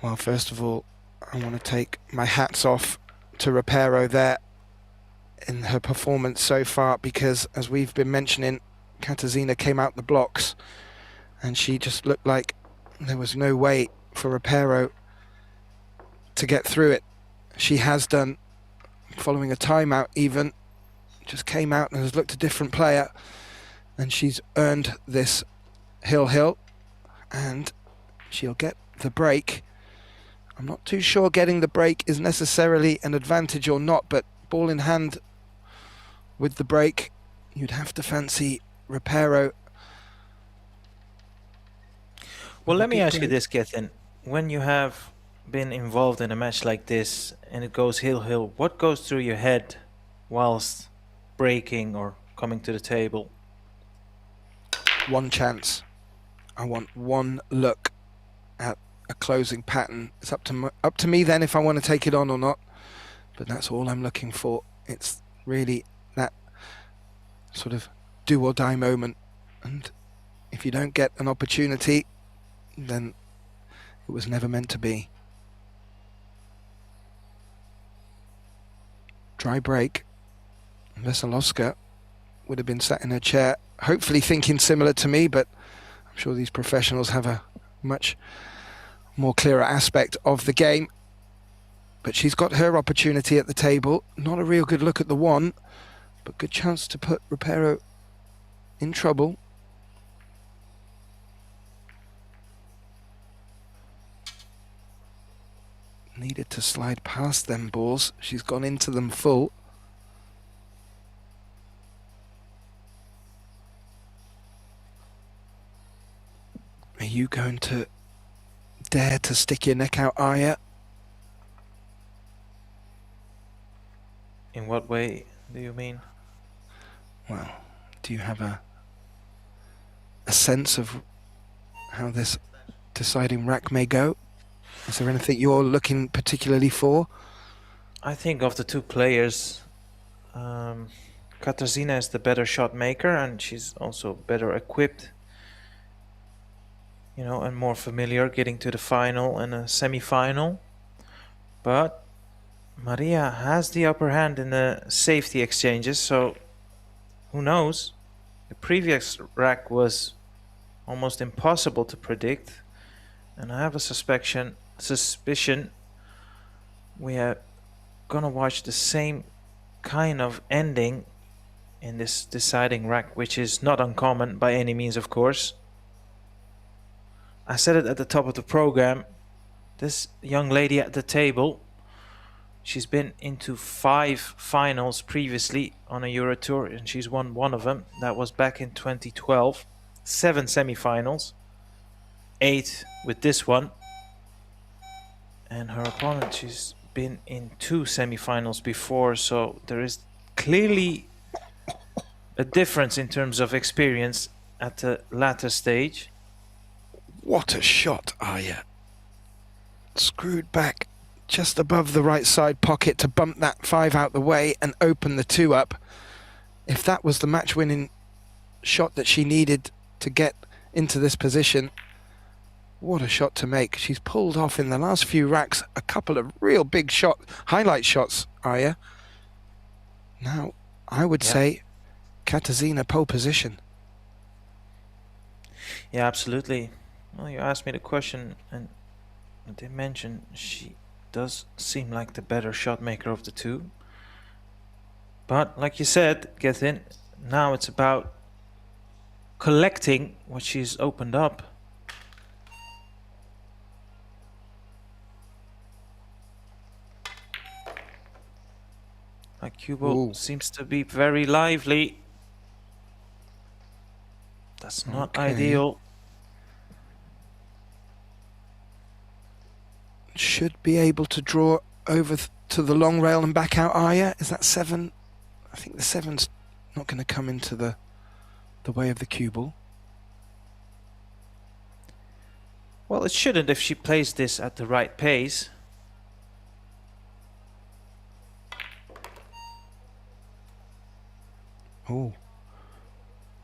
Well, first of all, I want to take my hats off to Ropero there in her performance so far, because as we've been mentioning, Katarzyna came out the blocks and she just looked like there was no way for Ropero to get through it. She has done, following a timeout even, just came out and has looked a different player. And she's earned this hill, and she'll get the break. I'm not too sure getting the break is necessarily an advantage or not, but ball in hand with the break, you'd have to fancy Ropero. Well, let me ask you this, Gethin. When you have been involved in a match like this and it goes hill, what goes through your head whilst breaking or coming to the table? One chance. I want one look at a closing pattern. It's up to me then if I want to take it on or not, but that's all I'm looking for. It's really that sort of do or die moment, and if you don't get an opportunity, then it was never meant to be. Dry break. Wesołowska would have been sat in her chair, hopefully thinking similar to me, but I'm sure these professionals have a much more clearer aspect of the game. But she's got her opportunity at the table. Not a real good look at the one, but good chance to put Ropero in trouble. Needed to slide past them balls. She's gone into them full. Are you going to dare to stick your neck out, Aya? In what way do you mean? Well, do you have a sense of how this deciding rack may go? Is there anything you're looking particularly for? I think of the two players, Katarzyna is the better shot maker, and she's also better equipped, you know, and more familiar getting to the final and a semi-final. But Maria has the upper hand in the safety exchanges, so who knows? The previous rack was almost impossible to predict, and I have a suspicion we are gonna watch the same kind of ending in this deciding rack, which is not uncommon by any means, of course. I said it at the top of the program, this young lady at the table, she's been into 5 finals previously on a EuroTour, and she's won one of them. That was back in 2012. 7 semi-finals, 8 with this one. And her opponent, she's been in 2 semi-finals before, so there is clearly a difference in terms of experience at the latter stage. What a shot, Aya. Screwed back just above the right side pocket to bump that 5 out the way and open the 2 up. If that was the match-winning shot that she needed to get into this position, what a shot to make. She's pulled off in the last few racks a couple of real big highlight shots, Aya. Now, I would say Katarzyna pole position. Yeah, absolutely. Well, you asked me the question, and I did mention she does seem like the better shot maker of the two. But like you said, Gethin, now it's about collecting what she's opened up. Like Cubo seems to be very lively. That's not ideal. Should be able to draw over to the long rail and back out, Aya. Is that 7? I think the 7's not going to come into the way of the cue ball. Well, it shouldn't if she plays this at the right pace. Oh.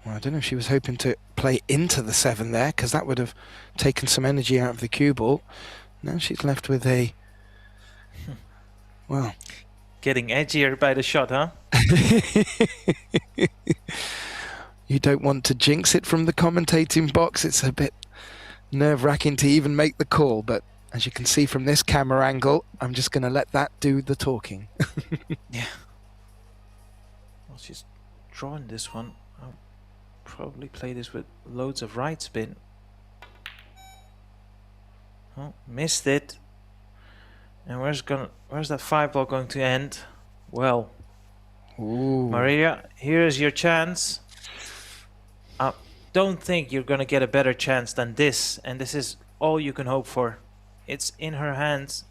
Well, I don't know if she was hoping to play into the 7 there, because that would have taken some energy out of the cue ball. Now she's left with a... Well... Getting edgier by the shot, huh? You don't want to jinx it from the commentating box. It's a bit nerve-wracking to even make the call, but as you can see from this camera angle, I'm just going to let that do the talking. Yeah. Well, she's drawing this one. Probably play this with loads of right spin. Oh, missed it. And where's that 5-ball going to end? Well, Ooh. Maria, here's your chance. I don't think you're going to get a better chance than this, and this is all you can hope for. It's in her hands.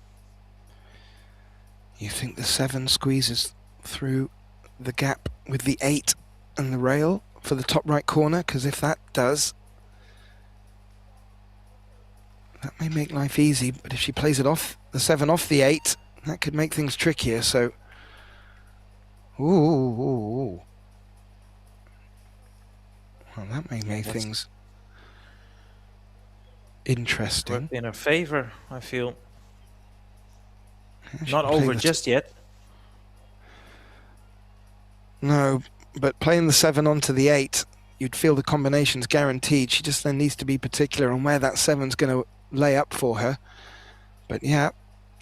You think the 7 squeezes through the gap with the 8 and the rail for the top right corner? Because if that does, that may make life easy, but if she plays it off, the 7 off the 8, that could make things trickier, so... Ooh. Well, that may make things interesting. In her favor, I feel. Yeah, Not over just yet. No, but playing the 7 onto the 8, you'd feel the combination's guaranteed. She just then needs to be particular on where that 7's going to lay up for her. But yeah,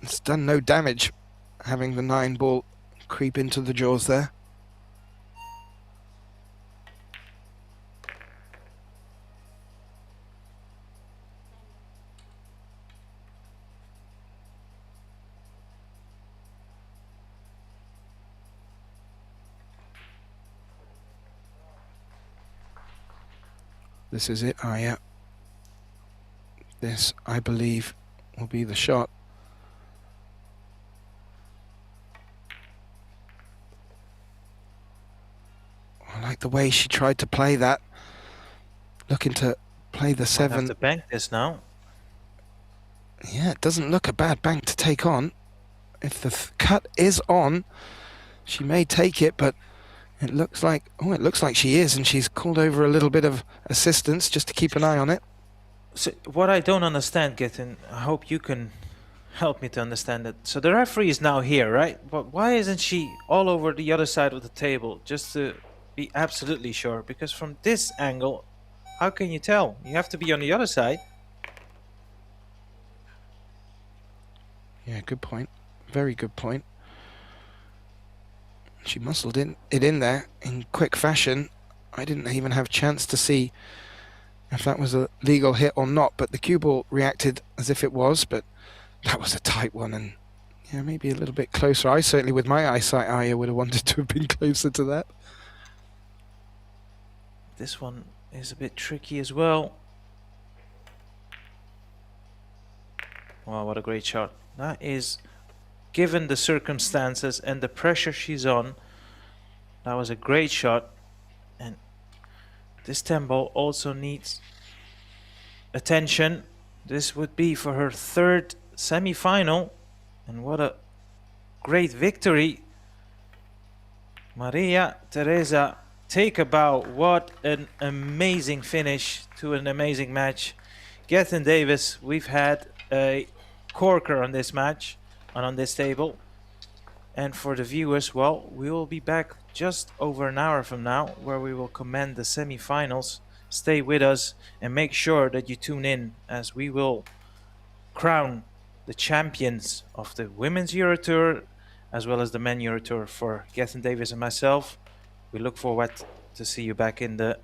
it's done no damage having the 9 ball creep into the jaws there. This is it. Oh yeah. This, I believe, will be the shot. I like the way she tried to play that. Looking to play the 7. Might have to bank this now. Yeah, it doesn't look a bad bank to take on. If the cut is on, she may take it, but it looks like, oh, it looks like she is, and she's called over a little bit of assistance just to keep an eye on it. So what I don't understand, Gittin, I hope you can help me to understand it. So the referee is now here, right? But why isn't she all over the other side of the table, just to be absolutely sure? Because from this angle, how can you tell? You have to be on the other side. Yeah, good point. Very good point. She muscled it in there in quick fashion. I didn't even have a chance to see if that was a legal hit or not, but the cue ball reacted as if it was, but that was a tight one, and yeah, maybe a little bit closer. I certainly, with my eyesight, I would have wanted to have been closer to that. This one is a bit tricky as well. Wow, what a great shot. That is, given the circumstances and the pressure she's on, that was a great shot. And this 10 ball also needs attention. This would be for her 3rd semi-final, and what a great victory. Maria Teresa, take a bow. What an amazing finish to an amazing match. Gethin Davis, we've had a corker on this match and on this table. And for the viewers, well, we will be back just over an hour from now, where we will commend the semi-finals. Stay with us and make sure that you tune in, as we will crown the champions of the Women's EuroTour as well as the Men EuroTour for Gethin Davis and myself. We look forward to see you back in the